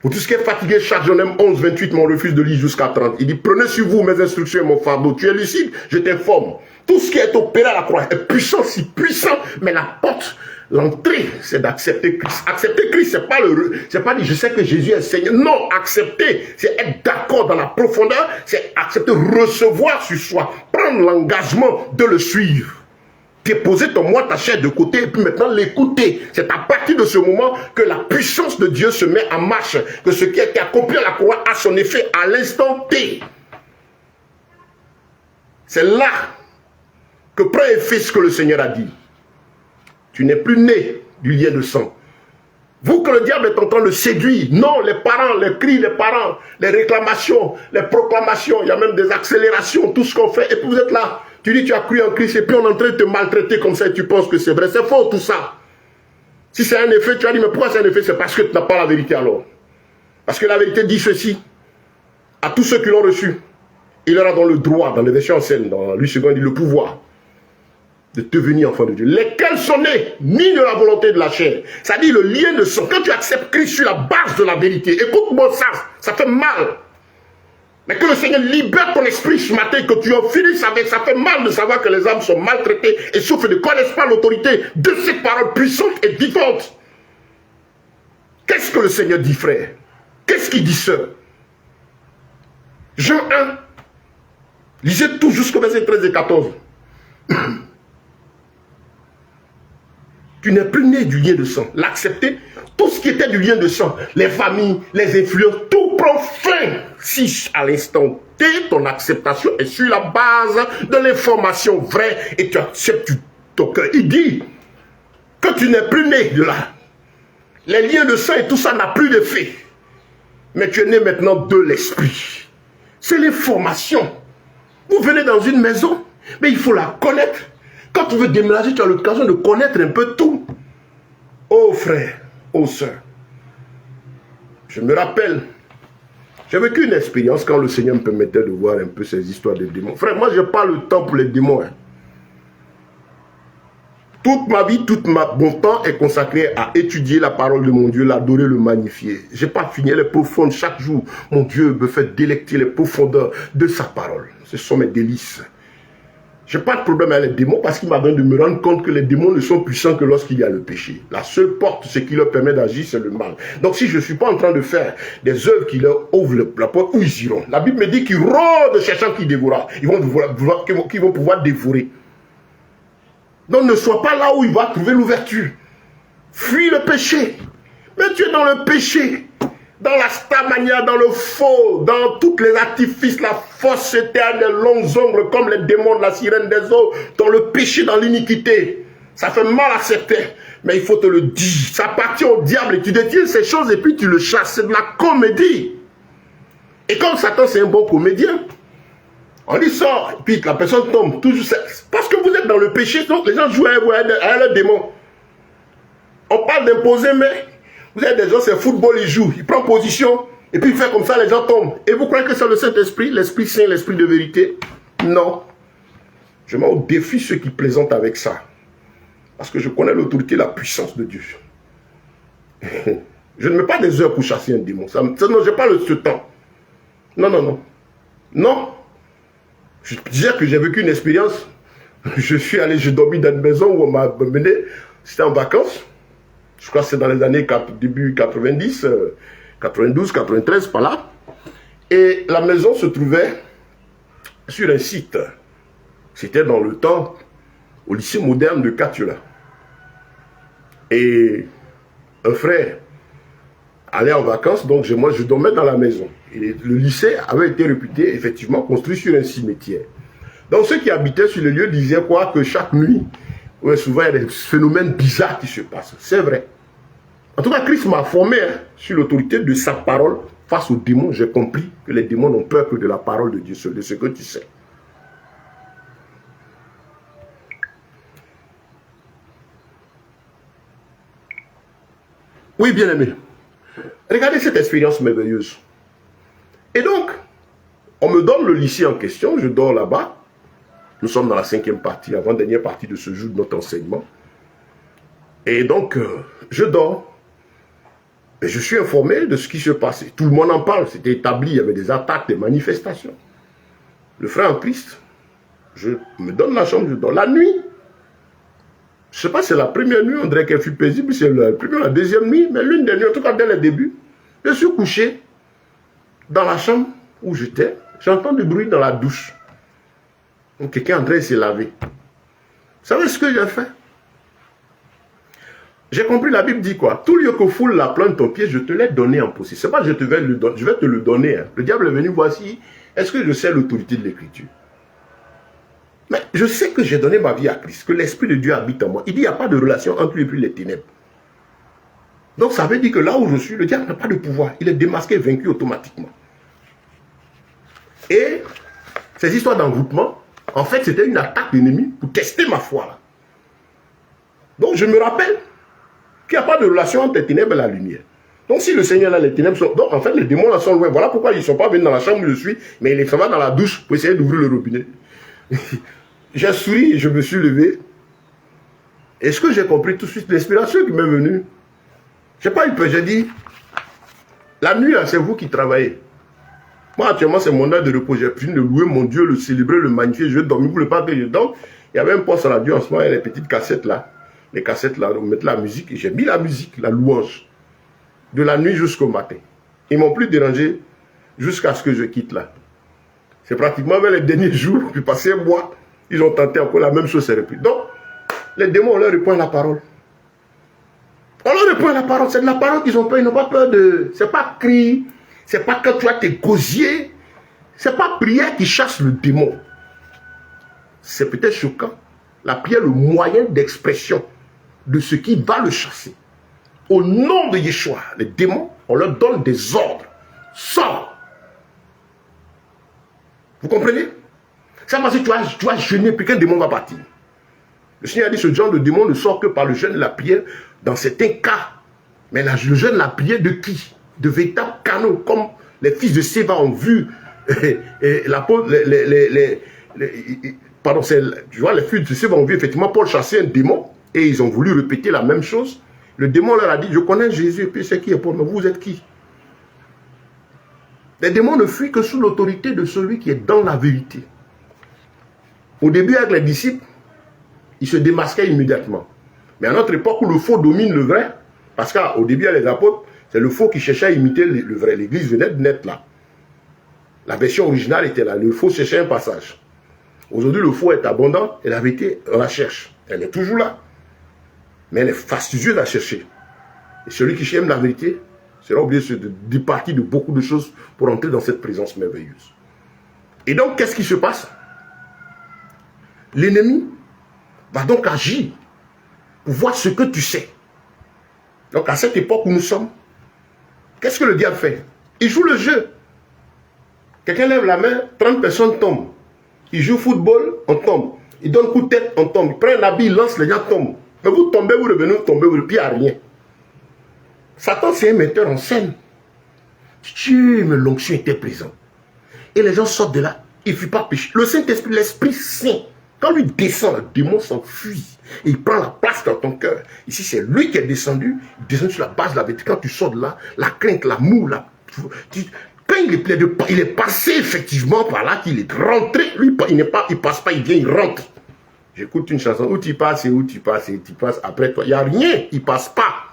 Pour tout ce qui est fatigué, chargé, on aime 11, 28, mais on refuse de lire jusqu'à 30. Il dit, prenez sur vous mes instructions et mon fardeau. Tu es lucide, je t'informe. Tout ce qui est opéré à la croix est puissant, si puissant, mais la porte L'entrée, c'est d'accepter Christ. Accepter Christ, c'est pas dire je sais que Jésus est Seigneur. Non, accepter, c'est être d'accord dans la profondeur, c'est accepter, recevoir sur soi, prendre l'engagement de le suivre. Déposer ton moi, ta chair de côté et puis maintenant l'écouter. C'est à partir de ce moment que la puissance de Dieu se met en marche, que ce qui a été accompli à la croix a son effet à l'instant T. C'est là que prend effet ce que le Seigneur a dit. Tu n'es plus né du lien de sang. Vous que le diable est en train de séduire, non, les parents, les cris, les parents, les réclamations, les proclamations, il y a même des accélérations, tout ce qu'on fait, et puis vous êtes là, tu dis tu as cru en Christ, et puis on est en train de te maltraiter comme ça, et tu penses que c'est vrai, c'est faux tout ça. Si c'est un effet, tu as dit, mais pourquoi c'est un effet? C'est parce que tu n'as pas la vérité alors. Parce que la vérité dit ceci, à tous ceux qui l'ont reçu, il leur a dans le droit, dans les versions anciennes, dans Louis II, il dit le pouvoir de devenir enfant de Dieu, lesquels sont nés ni de la volonté de la chair, c'est-à-dire le lien de sang. Quand tu acceptes Christ sur la base de la vérité, écoute-moi ça fait mal. Mais que le Seigneur libère ton esprit ce matin, que tu en finisses avec, ça fait mal de savoir que les âmes sont maltraitées et souffrent, ne connaissent pas l'autorité de ces paroles puissantes et vivantes. Qu'est-ce que le Seigneur dit, frère? Qu'est-ce qu'il dit, sœur? Jean 1, lisez tout jusqu'au verset 13 et 14. Tu n'es plus né du lien de sang. L'accepter, tout ce qui était du lien de sang, les familles, les influences, tout prend fin. Si à l'instant T, ton acceptation est sur la base de l'information vraie et tu acceptes ton cœur. Il dit que tu n'es plus né de là. Les liens de sang et tout ça n'a plus d'effet. Mais tu es né maintenant de l'esprit. C'est l'information. Vous venez dans une maison, mais il faut la connaître. Quand tu veux déménager, tu as l'occasion de connaître un peu tout. Oh frère, oh soeur, je me rappelle, j'ai vécu une expérience quand le Seigneur me permettait de voir un peu ces histoires de démons. Frère, moi je n'ai pas le temps pour les démons. Hein. Toute ma vie, mon temps est consacré à étudier la parole de mon Dieu, l'adorer, le magnifier. Je n'ai pas fini, elle est profonde chaque jour. Mon Dieu me fait délecter les profondeurs de sa parole. Ce sont mes délices. Je n'ai pas de problème avec les démons parce qu'il m'a donné de me rendre compte que les démons ne sont puissants que lorsqu'il y a le péché. La seule porte, ce qui leur permet d'agir, c'est le mal. Donc si je ne suis pas en train de faire des œuvres qui leur ouvrent la porte, où ils iront? La Bible me dit qu'ils rôdent cherchant qui dévorera. Ils vont pouvoir dévorer. Donc ne sois pas là où il va trouver l'ouverture. Fuis le péché. Mais tu es dans le péché. Dans la stamania, dans le faux, dans tous les artifices, la fausseté, des longues ombres comme les démons de la sirène des eaux, dans le péché, dans l'iniquité. Ça fait mal à certains, mais il faut te le dire. Ça appartient au diable et tu détiens ces choses et puis tu le chasses. C'est de la comédie. Et comme Satan, c'est un bon comédien, on dit sort, et puis la personne tombe. Toujours, parce que vous êtes dans le péché, donc les gens jouent à un démon. On parle d'imposer, mais vous avez des gens, c'est football, ils jouent, ils prennent position, et puis il fait comme ça, les gens tombent. Et vous croyez que c'est le Saint-Esprit, l'Esprit Saint, l'Esprit de vérité? Non. Je mets au défi ceux qui plaisantent avec ça. Parce que je connais l'autorité, la puissance de Dieu. Je ne mets pas des heures pour chasser un démon. Non, je n'ai pas ce temps. Non, non, non. Non. Je disais que j'ai vécu une expérience. Je dormis dans une maison où on m'a mené. C'était en vacances. Je crois que c'est dans les années début 90, 92, 93, par là. Et la maison se trouvait sur un site. C'était dans le temps, au lycée moderne de Katula. Et un frère allait en vacances, donc moi je dormais dans la maison. Et le lycée avait été réputé, effectivement, construit sur un cimetière. Donc ceux qui habitaient sur le lieu disaient quoi? Que chaque nuit, souvent il y a des phénomènes bizarres qui se passent. C'est vrai. En tout cas, Christ m'a formé sur l'autorité de sa parole face aux démons. J'ai compris que les démons n'ont peur que de la parole de Dieu, de ce que tu sais. Oui, bien aimé. Regardez cette expérience merveilleuse. Et donc, on me donne le lycée en question, je dors là-bas. Nous sommes dans la 5e partie, avant-dernière partie de ce jour de notre enseignement. Et donc, je dors. Et je suis informé de ce qui se passait. Tout le monde en parle, c'était établi, il y avait des attaques, des manifestations. Le frère en Christ, je me donne la chambre, je dors. La nuit, Je ne sais pas si c'est la première nuit, on dirait qu'elle fut paisible, c'est la première ou la deuxième nuit, mais l'une des nuits, en tout cas dès le début, je suis couché dans la chambre où j'étais, j'entends du bruit dans la douche. Donc quelqu'un est en train de se laver. Vous savez ce que j'ai fait? J'ai compris, la Bible dit quoi? Tout lieu que foule la plante de ton pied, je te l'ai donné en possession. C'est pas je vais te le donner. Hein. Le diable est venu, voici, est-ce que je sais l'autorité de l'écriture? Mais je sais que j'ai donné ma vie à Christ, que l'Esprit de Dieu habite en moi. Il dit, il n'y a pas de relation entre lui et les ténèbres. Donc ça veut dire que là où je suis, le diable n'a pas de pouvoir. Il est démasqué, vaincu automatiquement. Et ces histoires d'envoûtement, en fait, c'était une attaque d'ennemi pour tester ma foi. Là. Donc je me rappelle qu'il n'y a pas de relation entre les ténèbres et la lumière. Donc si le Seigneur là, les ténèbres sont... Donc en fait, les démons là sont loin. Voilà pourquoi ils ne sont pas venus dans la chambre où je suis, mais ils s'en vont dans la douche pour essayer d'ouvrir le robinet. J'ai souri et je me suis levé. Et ce que j'ai compris tout de suite, l'inspiration qui m'est venue, je n'ai pas eu peur, j'ai dit, la nuit, c'est vous qui travaillez. Moi, actuellement, c'est mon heure de repos. J'ai fini de louer mon Dieu, le célébrer, le magnifier. Je vais dormir. Vous voulez pas que je dorme? Il y avait un poste radio en ce moment, il y a les petites cassettes là. Les cassettes là, on met la musique. Et j'ai mis la musique, la louange, de la nuit jusqu'au matin. Ils m'ont plus dérangé jusqu'à ce que je quitte là. C'est pratiquement vers les derniers jours, puis passé un mois, ils ont tenté encore la même chose, c'est repris. Donc, les démons, on leur répond à la parole. On leur répond à la parole, c'est de la parole qu'ils ont peur, ils n'ont pas peur de... C'est pas cri, c'est pas que tu as tes gosiers, c'est pas prière qui chasse le démon. C'est peut-être choquant. La prière est le moyen d'expression de ce qui va le chasser. Au nom de Yeshua, les démons, on leur donne des ordres. Sors! Vous comprenez? Ça parce que tu vas jeûner, puis qu'un démon va partir. Le Seigneur a dit, ce genre de démon ne sort que par le jeûne et la prière, dans certains cas. Mais le jeûne et la prière de qui? De véritables canaux, comme les fils de Séva ont vu, pardon, tu vois, les fils de Séva ont vu effectivement Paul chasser un démon, et ils ont voulu répéter la même chose. Le démon leur a dit, je connais Jésus, et puis c'est qui est Paul, mais vous êtes qui? Les démons ne fuient que sous l'autorité de celui qui est dans la vérité. Au début, avec les disciples, ils se démasquaient immédiatement. Mais à notre époque où le faux domine le vrai, parce qu'au début, il y a les apôtres, c'est le faux qui cherchait à imiter le vrai. L'église venait de naître là. La version originale était là. Le faux cherchait un passage. Aujourd'hui, le faux est abondant et la vérité, on la cherche. Elle est toujours là. Mais elle est fastidieuse à chercher. Et celui qui cherche la vérité sera obligé de départir de beaucoup de choses pour entrer dans cette présence merveilleuse. Et donc, qu'est-ce qui se passe? L'ennemi va donc agir pour voir ce que tu sais. Donc, à cette époque où nous sommes, qu'est-ce que le diable fait? Il joue le jeu. Quelqu'un lève la main, 30 personnes tombent. Il joue au football, on tombe. Il donne coup de tête, on tombe. Il prend un habit, il lance, les gens tombent. Mais vous tombez, vous revenez, vous tombez, vous revenez, il n'y a rien. Satan, c'est un metteur en scène. Dieu, mais l'onction était présente. Et les gens sortent de là, il ne fuit pas péché. Le Saint-Esprit, l'Esprit Saint, quand lui descend, le démon s'enfuit. Et il prend la place dans ton cœur. Ici, c'est lui qui est descendu. Il descend sur la base de la vérité. Quand tu sors de là, la crainte, l'amour, quand il est passé effectivement par là, qu'il est rentré, lui, il passe pas, il vient, il rentre. J'écoute une chanson, où tu passes et où tu passes et tu passes après toi. Il n'y a rien, il ne passe pas.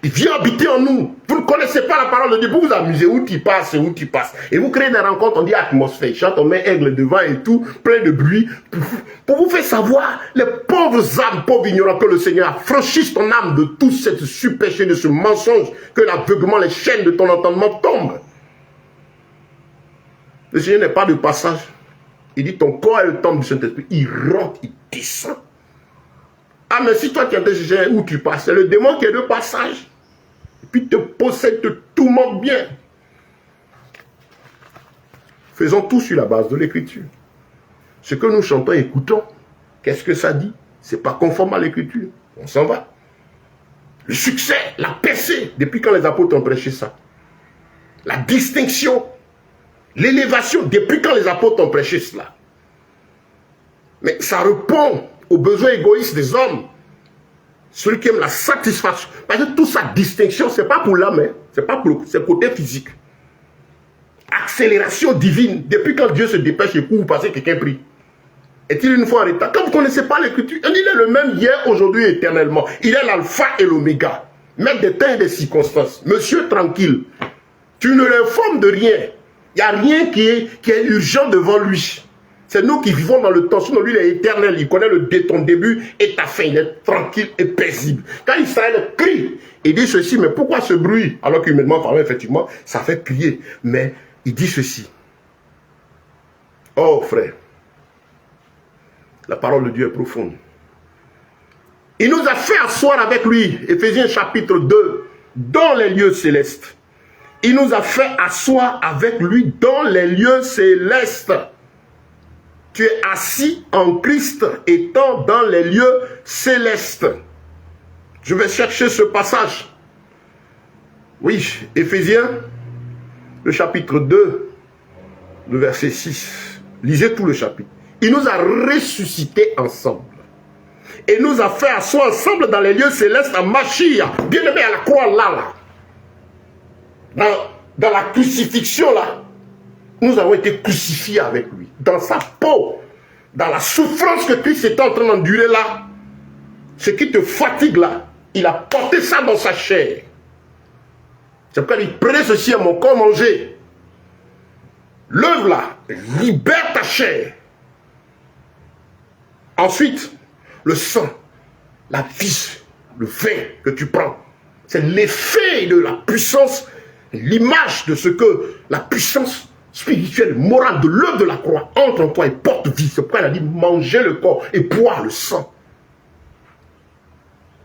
Il vient habiter en nous. Vous ne connaissez pas la parole de Dieu. Vous vous amusez où tu passes et où tu passes. Et vous créez des rencontres, on dit atmosphère. Il chante, on met aigle devant et tout, plein de bruit. Pour vous faire savoir, les pauvres âmes, pauvres ignorants, que le Seigneur franchisse ton âme de tout ce super-péché, de ce mensonge, que l'aveuglement, les chaînes de ton entendement tombent. Le Seigneur n'est pas de passage. Il dit ton corps est le temple du Saint-Esprit. Il rentre, il descend. Ah, mais si toi tu es où tu passes, c'est le démon qui est de passage. Et puis te possède, te tourmente bien. Faisons tout sur la base de l'écriture. Ce que nous chantons et écoutons, qu'est-ce que ça dit? Ce n'est pas conforme à l'écriture. On s'en va. Le succès, la percée, depuis quand les apôtres ont prêché ça? La distinction, l'élévation, depuis quand les apôtres ont prêché cela? Mais ça répond aux besoins égoïstes des hommes. Celui qui aime la satisfaction. Parce que toute sa distinction, ce n'est pas pour l'âme, c'est pas pour le côté physique. Accélération divine. Depuis quand Dieu se dépêche et pour vous passer, quelqu'un prie. Est-il une fois en retard? Quand vous ne connaissez pas l'écriture, il est le même hier, aujourd'hui, éternellement. Il est l'alpha et l'oméga. Maître des temps et des circonstances. Monsieur tranquille. Tu ne l'informes de rien. Il n'y a rien qui est urgent devant lui. C'est nous qui vivons dans le temps. Sinon, lui, il est éternel. Il connaît ton début et ta fin. Il est tranquille et paisible. Quand Israël crie, il dit ceci, mais pourquoi ce bruit? Alors qu'humainement, effectivement, ça fait crier. Mais il dit ceci. Oh, frère, la parole de Dieu est profonde. Il nous a fait asseoir avec lui, Éphésiens chapitre 2, dans les lieux célestes. Il nous a fait asseoir avec lui dans les lieux célestes. Tu es assis en Christ étant dans les lieux célestes. Je vais chercher ce passage. Oui, Éphésiens, le chapitre 2, le verset 6. Lisez tout le chapitre. Il nous a ressuscités ensemble. Et nous a fait asseoir ensemble dans les lieux célestes à Machia. Bien aimé à la croix là. Dans la crucifixion là. Nous avons été crucifiés avec lui. Dans sa peau. Dans la souffrance que Christ est en train d'endurer là. Ce qui te fatigue là. Il a porté ça dans sa chair. C'est pourquoi il prenait ceci à mon corps, manger. L'œuvre là, libère ta chair. Ensuite, le sang, la vie, le vin que tu prends, c'est l'effet de la puissance, l'image de ce que la puissance spirituelle, morale de l'œuvre de la croix entre en toi et porte vie. C'est pourquoi il a dit manger le corps et boire le sang.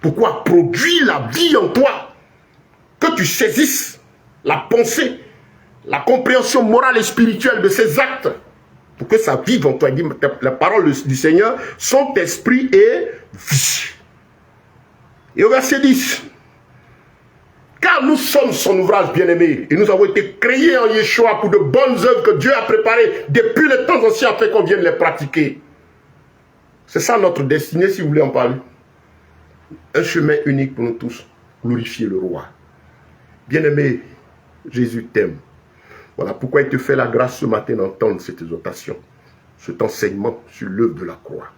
Pourquoi produire la vie en toi, que tu saisisses la pensée, la compréhension morale et spirituelle de ces actes, pour que ça vive en toi. Il dit, la parole du Seigneur, son esprit est vie. Et au verset 10, car nous sommes son ouvrage bien-aimé, et nous avons été créés en Yeshua pour de bonnes œuvres que Dieu a préparées depuis les temps anciens afin qu'on vienne les pratiquer. C'est ça notre destinée, si vous voulez en parler. Un chemin unique pour nous tous, glorifier le roi. Bien-aimé, Jésus t'aime. Voilà pourquoi il te fait la grâce ce matin d'entendre cette exhortation, cet enseignement sur l'œuvre de la croix.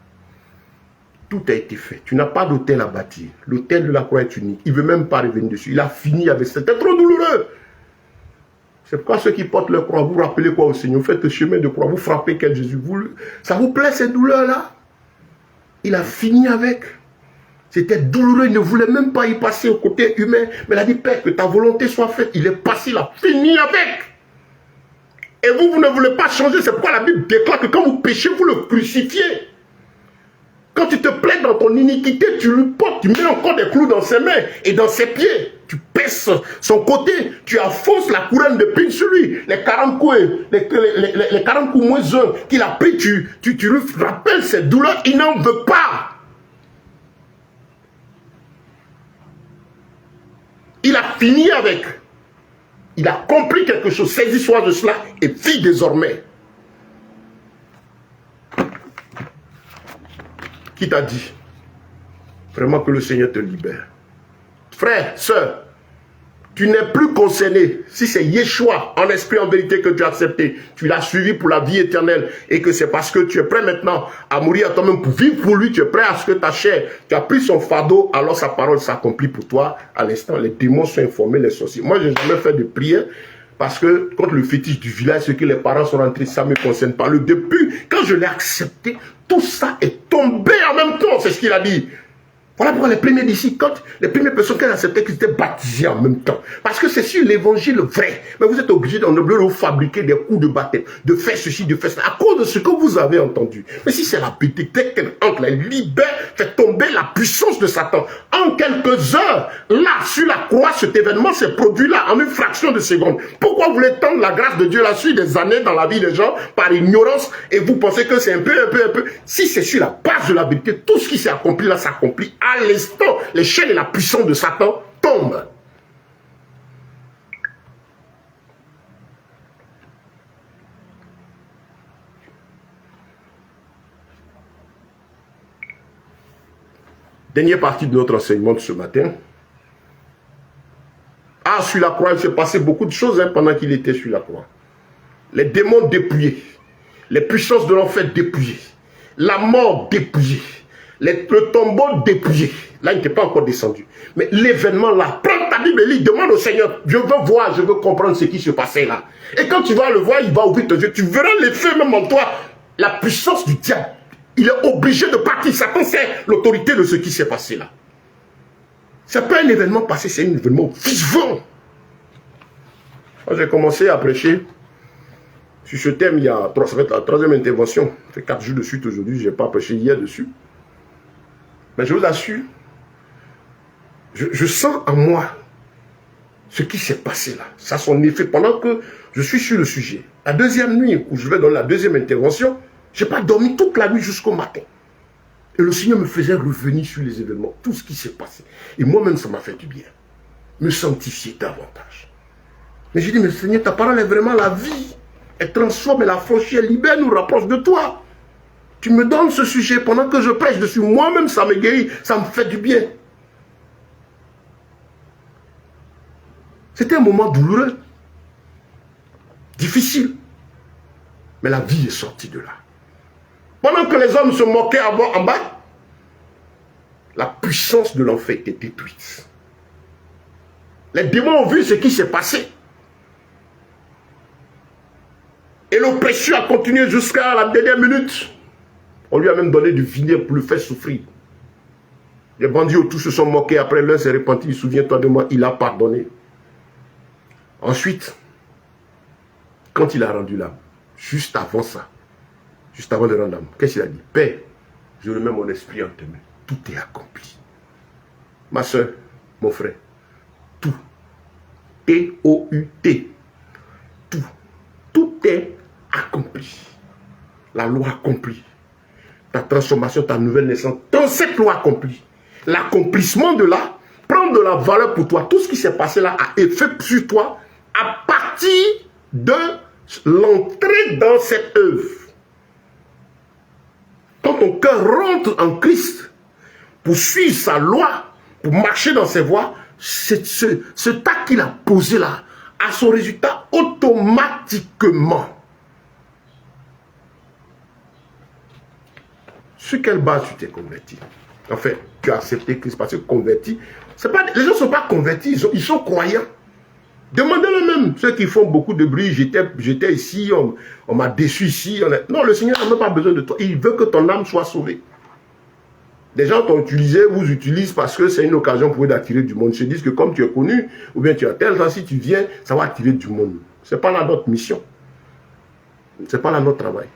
Tout a été fait. Tu n'as pas d'autel à bâtir. L'autel de la croix est unique. Il ne veut même pas revenir dessus. Il a fini avec ça. C'était trop douloureux. C'est pourquoi ceux qui portent leur croix, vous rappelez quoi au Seigneur? Vous faites le chemin de croix, vous frappez quel Jésus. Ça vous plaît ces douleurs-là? Il a fini avec. C'était douloureux, il ne voulait même pas y passer au côté humain. Mais il a dit, Père, que ta volonté soit faite. Il est passé, il a fini avec. Et vous, vous ne voulez pas changer. C'est pourquoi la Bible déclare que quand vous péchez, vous le crucifiez. Quand tu te plais dans ton iniquité, tu lui portes, tu mets encore des clous dans ses mains et dans ses pieds. Tu pèses son côté, tu affausses la couronne de pine sur lui. Les 40 coups, les 40 coups moins un qu'il a pris, tu lui rappelles ses douleurs, il n'en veut pas. Il a fini avec. Il a compris quelque chose. Saisis-toi de cela et vis désormais. Qui t'a dit? Vraiment que le Seigneur te libère. Frère, sœur, tu n'es plus concerné. Si c'est Yeshua, en esprit, en vérité, que tu as accepté, tu l'as suivi pour la vie éternelle et que c'est parce que tu es prêt maintenant à mourir à toi-même pour vivre pour lui, tu es prêt à ce que ta chair, tu as pris son fardeau, alors sa parole s'accomplit pour toi à l'instant. Les démons sont informés, les sorciers. Moi, je n'ai jamais fait de prière parce que contre le fétiche du village, ce que les parents sont rentrés, ça ne me concerne pas. Le début, quand je l'ai accepté, tout ça est tombé en même temps, c'est ce qu'il a dit. Voilà pourquoi les premiers d'ici, quand les premières personnes qui acceptaient, qu'ils étaient baptisés en même temps. Parce que c'est sur l'évangile vrai. Mais vous êtes obligés de vous fabriquer des coups de baptême, de faire ceci, de faire cela, à cause de ce que vous avez entendu. Mais si c'est la piété, dès qu'elle entre, elle libère, fait tomber la puissance de Satan. En quelques heures, là, sur la croix, cet événement s'est produit là, en une fraction de seconde. Pourquoi vous voulez tendre la grâce de Dieu là-dessus des années dans la vie des gens, par ignorance, et vous pensez que c'est un peu. Si c'est sur la base de la vérité, tout ce qui s'est accompli là s'accomplit. À l'instant, les chaînes et la puissance de Satan tombent. Dernière partie de notre enseignement de ce matin. Ah, sur la croix, il s'est passé beaucoup de choses pendant qu'il était sur la croix. Les démons dépouillés, les puissances de l'enfer dépouillées, la mort dépouillée, le tombeau dépouillé. Là, il n'était pas encore descendu. Mais l'événement là, prends ta Bible et lis, demande au Seigneur, je veux voir, je veux comprendre ce qui se passait là. Et quand tu vas le voir, il va ouvrir tes yeux, tu verras l'effet même en toi, la puissance du diable. Il est obligé de partir. Satan sait l'autorité de ce qui s'est passé là. Ce n'est pas un événement passé, c'est un événement vivant. Quand j'ai commencé à prêcher sur ce thème, il y a ça va être la troisième intervention. Ça fait 4 jours de suite aujourd'hui, je n'ai pas prêché hier dessus. Mais je vous assure, je sens en moi ce qui s'est passé là. Ça a son effet pendant que je suis sur le sujet. La deuxième nuit où je vais dans la deuxième intervention, je n'ai pas dormi toute la nuit jusqu'au matin. Et le Seigneur me faisait revenir sur les événements, tout ce qui s'est passé. Et moi-même, ça m'a fait du bien. Me sanctifier davantage. Mais j'ai dit, mais Seigneur, ta parole est vraiment la vie. Elle transforme, elle affranchit, elle libère, nous rapproche de toi. Tu me donnes ce sujet pendant que je prêche dessus. Moi-même, ça me guérit, ça me fait du bien. C'était un moment douloureux, difficile. Mais la vie est sortie de là. Pendant que les hommes se moquaient en bas, la puissance de l'enfer était détruite. Les démons ont vu ce qui s'est passé. Et l'oppression a continué jusqu'à la dernière minute. On lui a même donné du vinaigre pour le faire souffrir. Les bandits autour se sont moqués. Après, l'un s'est repenti. Souviens-toi de moi, il a pardonné. Ensuite, quand il a rendu l'âme, juste avant ça, juste avant de rendre l'âme, qu'est-ce qu'il a dit? Père, je remets mon esprit en tes mains. Tout est accompli. Ma soeur, mon frère, tout. T-O-U-T. Tout. Tout est accompli. La loi accomplie. Ta transformation, ta nouvelle naissance, dans cette loi accomplie. L'accomplissement de là prend de la valeur pour toi. Tout ce qui s'est passé là a effet sur toi à partir de l'entrée dans cette œuvre. Quand ton cœur rentre en Christ pour suivre sa loi, pour marcher dans ses voies, ce tas qu'il a posé là a son résultat automatiquement. Sur quelle base tu t'es converti? En fait, tu as accepté Christ parce que converti, pas, les gens ne sont pas convertis, ils sont croyants. Demandez-le même, ceux qui font beaucoup de bruit, j'étais ici, on m'a déçu ici. Non, le Seigneur n'a même pas besoin de toi, il veut que ton âme soit sauvée. Les gens t'ont utilisé, vous utilisent parce que c'est une occasion pour eux d'attirer du monde. Ils se disent que comme tu es connu, ou bien tu as tel temps, si tu viens, ça va attirer du monde. Ce n'est pas là notre mission. Ce n'est pas là notre travail.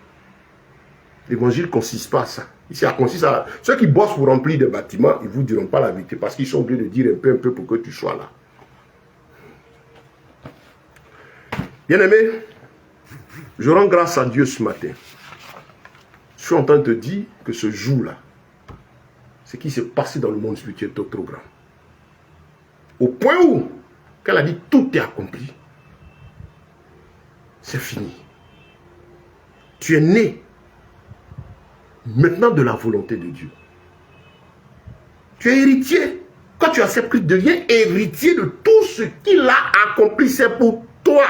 L'évangile ne consiste pas à ça. Ici, ça consiste à... Ceux qui bossent pour remplir des bâtiments, ils ne vous diront pas la vérité parce qu'ils sont obligés de dire un peu pour que tu sois là. Bien-aimé, je rends grâce à Dieu ce matin. Je suis en train de te dire que ce jour-là, ce qui s'est passé dans le monde spirituel est trop grand. Au point où, quand elle a dit tout est accompli, c'est fini. Tu es né maintenant de la volonté de Dieu. Tu es héritier. Quand tu acceptes Christ, tu deviens héritier de tout ce qu'il a accompli. C'est pour toi.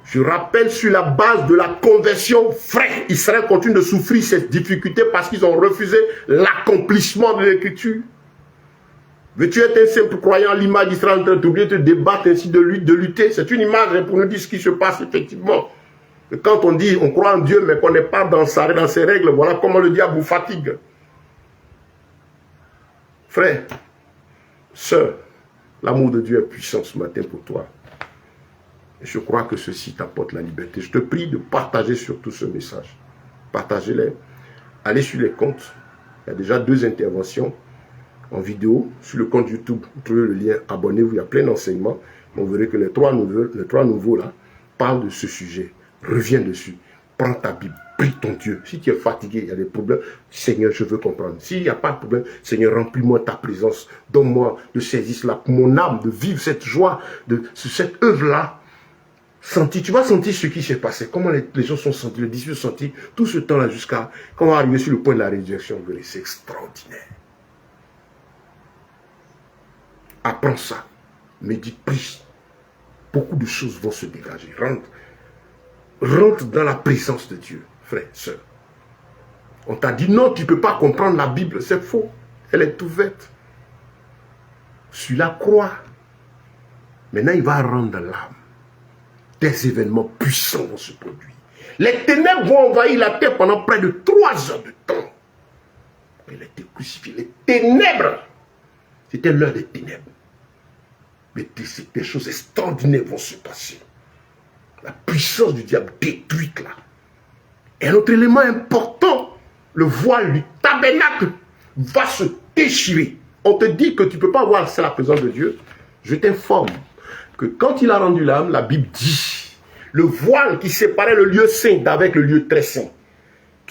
Je rappelle sur la base de la conversion, frère, Israël continue de souffrir cette difficulté parce qu'ils ont refusé l'accomplissement de l'écriture. Veux-tu être un simple croyant à l'image d'Israël en train d'oublier de débattre ainsi de lutter? C'est une image pour nous dire ce qui se passe effectivement. Et quand on dit on croit en Dieu mais qu'on n'est pas dans ses règles, voilà comment le diable vous fatigue. Frère, sœur, l'amour de Dieu est puissant ce matin pour toi. Et je crois que ceci t'apporte la liberté. Je te prie de partager surtout ce message. Partagez-les. Allez sur les comptes. Il y a déjà 2 interventions en vidéo. Sur le compte YouTube, vous trouvez le lien. Abonnez-vous. Il y a plein d'enseignements. Vous verrez que les trois nouveaux là parlent de ce sujet. Reviens dessus. Prends ta Bible. Prie ton Dieu. Si tu es fatigué, il y a des problèmes. Seigneur, je veux comprendre. S'il n'y a pas de problème, Seigneur, remplis-moi ta présence. Donne-moi de saisir cela pour mon âme, de vivre cette joie, de cette œuvre-là. Tu vas sentir ce qui s'est passé, comment les gens sont sentis, les disciples sont sentis, tout ce temps-là jusqu'à quand on va arriver sur le point de la résurrection. C'est extraordinaire. Apprends ça. Médite, prie. Beaucoup de choses vont se dégager. Rentre. Rentre dans la présence de Dieu, frère, soeur. On t'a dit non, tu ne peux pas comprendre la Bible. C'est faux. Elle est ouverte. Sur la croix. Maintenant, il va rendre l'âme. Des événements puissants vont se produire. Les ténèbres vont envahir la terre pendant près de 3 heures de temps. Il a été crucifié. Les ténèbres. C'était l'heure des ténèbres. Mais des choses extraordinaires vont se passer. La puissance du diable détruite là. Et un autre élément important, le voile du tabernacle va se déchirer. On te dit que tu ne peux pas voir, c'est la présence de Dieu. Je t'informe que quand il a rendu l'âme, la Bible dit, le voile qui séparait le lieu saint d'avec le lieu très saint,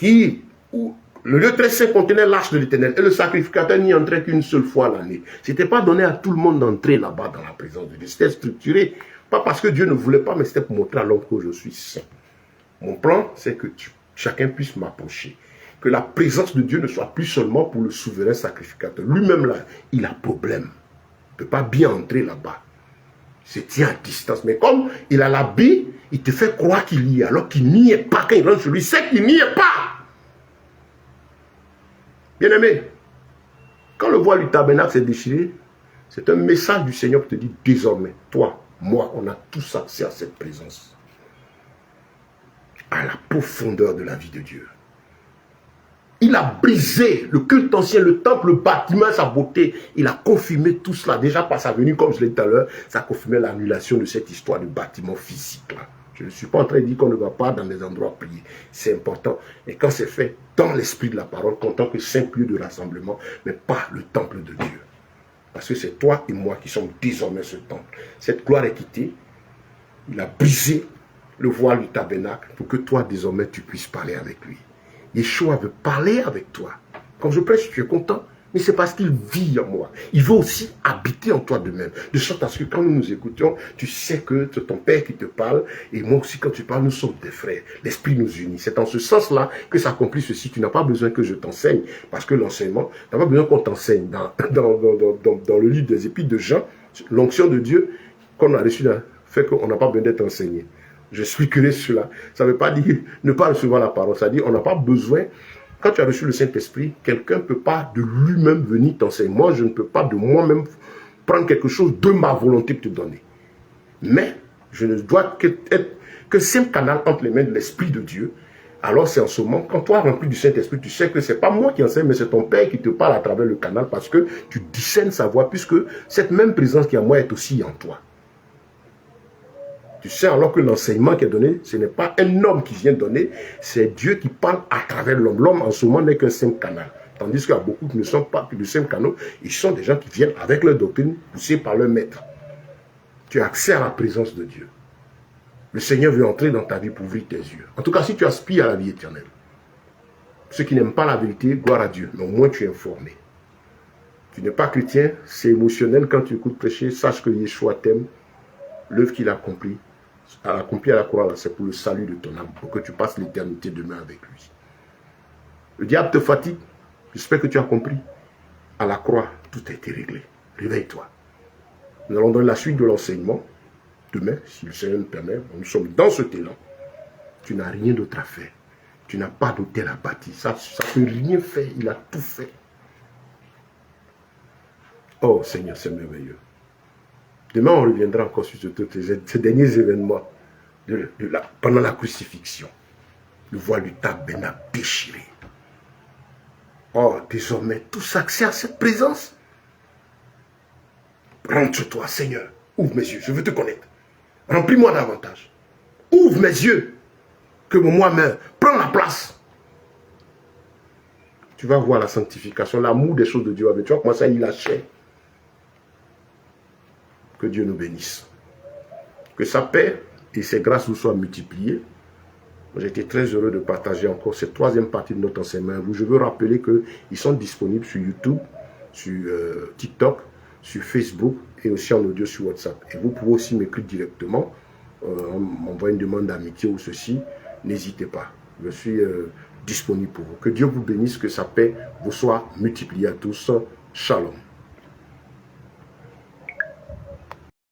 le lieu très saint contenait l'arche de l'Éternel et le sacrificateur n'y entrait qu'une seule fois l'année. Ce n'était pas donné à tout le monde d'entrer là-bas dans la présence de Dieu. C'était structuré, pas parce que Dieu ne voulait pas, mais c'était pour montrer à l'homme que je suis saint. Mon plan, c'est que chacun puisse m'approcher. Que la présence de Dieu ne soit plus seulement pour le souverain sacrificateur. Lui-même là, il a problème. Il ne peut pas bien entrer là-bas. Il se tient à distance. Mais comme il a l'habit, il te fait croire qu'il y est, alors qu'il n'y est pas. Quand il rentre chez lui, c'est qu'il n'y est pas. Bien-aimé, quand le voile du tabernacle s'est déchiré, c'est un message du Seigneur qui te dit désormais, toi, moi, on a tous accès à cette présence. À la profondeur de la vie de Dieu. Il a brisé le culte ancien, le temple, le bâtiment, sa beauté. Il a confirmé tout cela. Déjà par sa venue, comme je l'ai dit tout à l'heure, ça a confirmé l'annulation de cette histoire de bâtiment physique. Là. Je ne suis pas en train de dire qu'on ne va pas dans des endroits prier. C'est important. Et quand c'est fait dans l'esprit de la parole, en tant que simple lieu de rassemblement, mais pas le temple de Dieu. Parce que c'est toi et moi qui sommes désormais ce temple. Cette gloire est quittée. Il a brisé le voile du tabernacle pour que toi, désormais, tu puisses parler avec lui. Yeshua veut parler avec toi. Quand je prêche, tu es content, mais c'est parce qu'il vit en moi. Il veut aussi habiter en toi de même. De sorte à ce que quand nous nous écoutons, tu sais que c'est ton Père qui te parle, et moi aussi quand tu parles, nous sommes des frères. L'Esprit nous unit. C'est en ce sens-là que s'accomplit ceci. Tu n'as pas besoin que je t'enseigne, parce que l'enseignement, tu n'as pas besoin qu'on t'enseigne. Dans le livre des Épîtres de Jean, l'onction de Dieu qu'on a reçue fait qu'on n'a pas besoin d'être enseigné. Je suis curieux sur cela. Ça ne veut pas dire ne pas recevoir la parole. Ça veut dire qu'on n'a pas besoin. Quand tu as reçu le Saint-Esprit, quelqu'un ne peut pas de lui-même venir t'enseigner. Moi, je ne peux pas de moi-même prendre quelque chose de ma volonté pour te donner. Mais je ne dois être que simple canal entre les mains de l'Esprit de Dieu. Alors c'est en ce moment, quand toi rempli du Saint-Esprit, tu sais que ce n'est pas moi qui enseigne, mais c'est ton Père qui te parle à travers le canal parce que tu discernes sa voix, puisque cette même présence qui est en moi est aussi en toi. Tu sais alors que l'enseignement qui est donné, ce n'est pas un homme qui vient donner, c'est Dieu qui parle à travers l'homme. L'homme en ce moment n'est qu'un simple canal. Tandis qu'il y a beaucoup qui ne sont pas que de simples canaux, ils sont des gens qui viennent avec leur doctrine, poussés par leur maître. Tu as accès à la présence de Dieu. Le Seigneur veut entrer dans ta vie pour ouvrir tes yeux. En tout cas, si tu aspires à la vie éternelle. Ceux qui n'aiment pas la vérité, gloire à Dieu, mais au moins tu es informé. Tu n'es pas chrétien, c'est émotionnel quand tu écoutes prêcher, sache que Yeshua t'aime, l'œuvre qu'il a accomplie à la croix, c'est pour le salut de ton âme, pour que tu passes l'éternité demain avec lui. Le diable te fatigue, j'espère que tu as compris. À la croix, tout a été réglé. Réveille-toi. Nous allons donner la suite de l'enseignement. Demain, si le Seigneur nous permet, nous sommes dans ce élan. Tu n'as rien d'autre à faire. Tu n'as pas d'hôtel à bâtir. Ça ne peut rien faire. Il a tout fait. Oh Seigneur, c'est merveilleux. Demain, on reviendra encore sur ces derniers événements pendant la crucifixion. Le voile du tabernacle déchiré. Oh, désormais, tous accès à cette présence. Rentre sur toi, Seigneur. Ouvre mes yeux, je veux te connaître. Remplis-moi davantage. Ouvre mes yeux. Que moi meure. Prends la place. Tu vas voir la sanctification, l'amour des choses de Dieu avec toi. Comment ça, il lâchait. Que Dieu nous bénisse. Que sa paix et ses grâces vous soient multipliées. J'ai été très heureux de partager encore cette troisième partie de notre enseignement. Je veux rappeler qu'ils sont disponibles sur YouTube, sur TikTok, sur Facebook et aussi en audio sur WhatsApp. Et vous pouvez aussi m'écrire directement, m'envoyer une demande d'amitié ou ceci. N'hésitez pas. Je suis disponible pour vous. Que Dieu vous bénisse, que sa paix vous soit multipliée à tous. Shalom.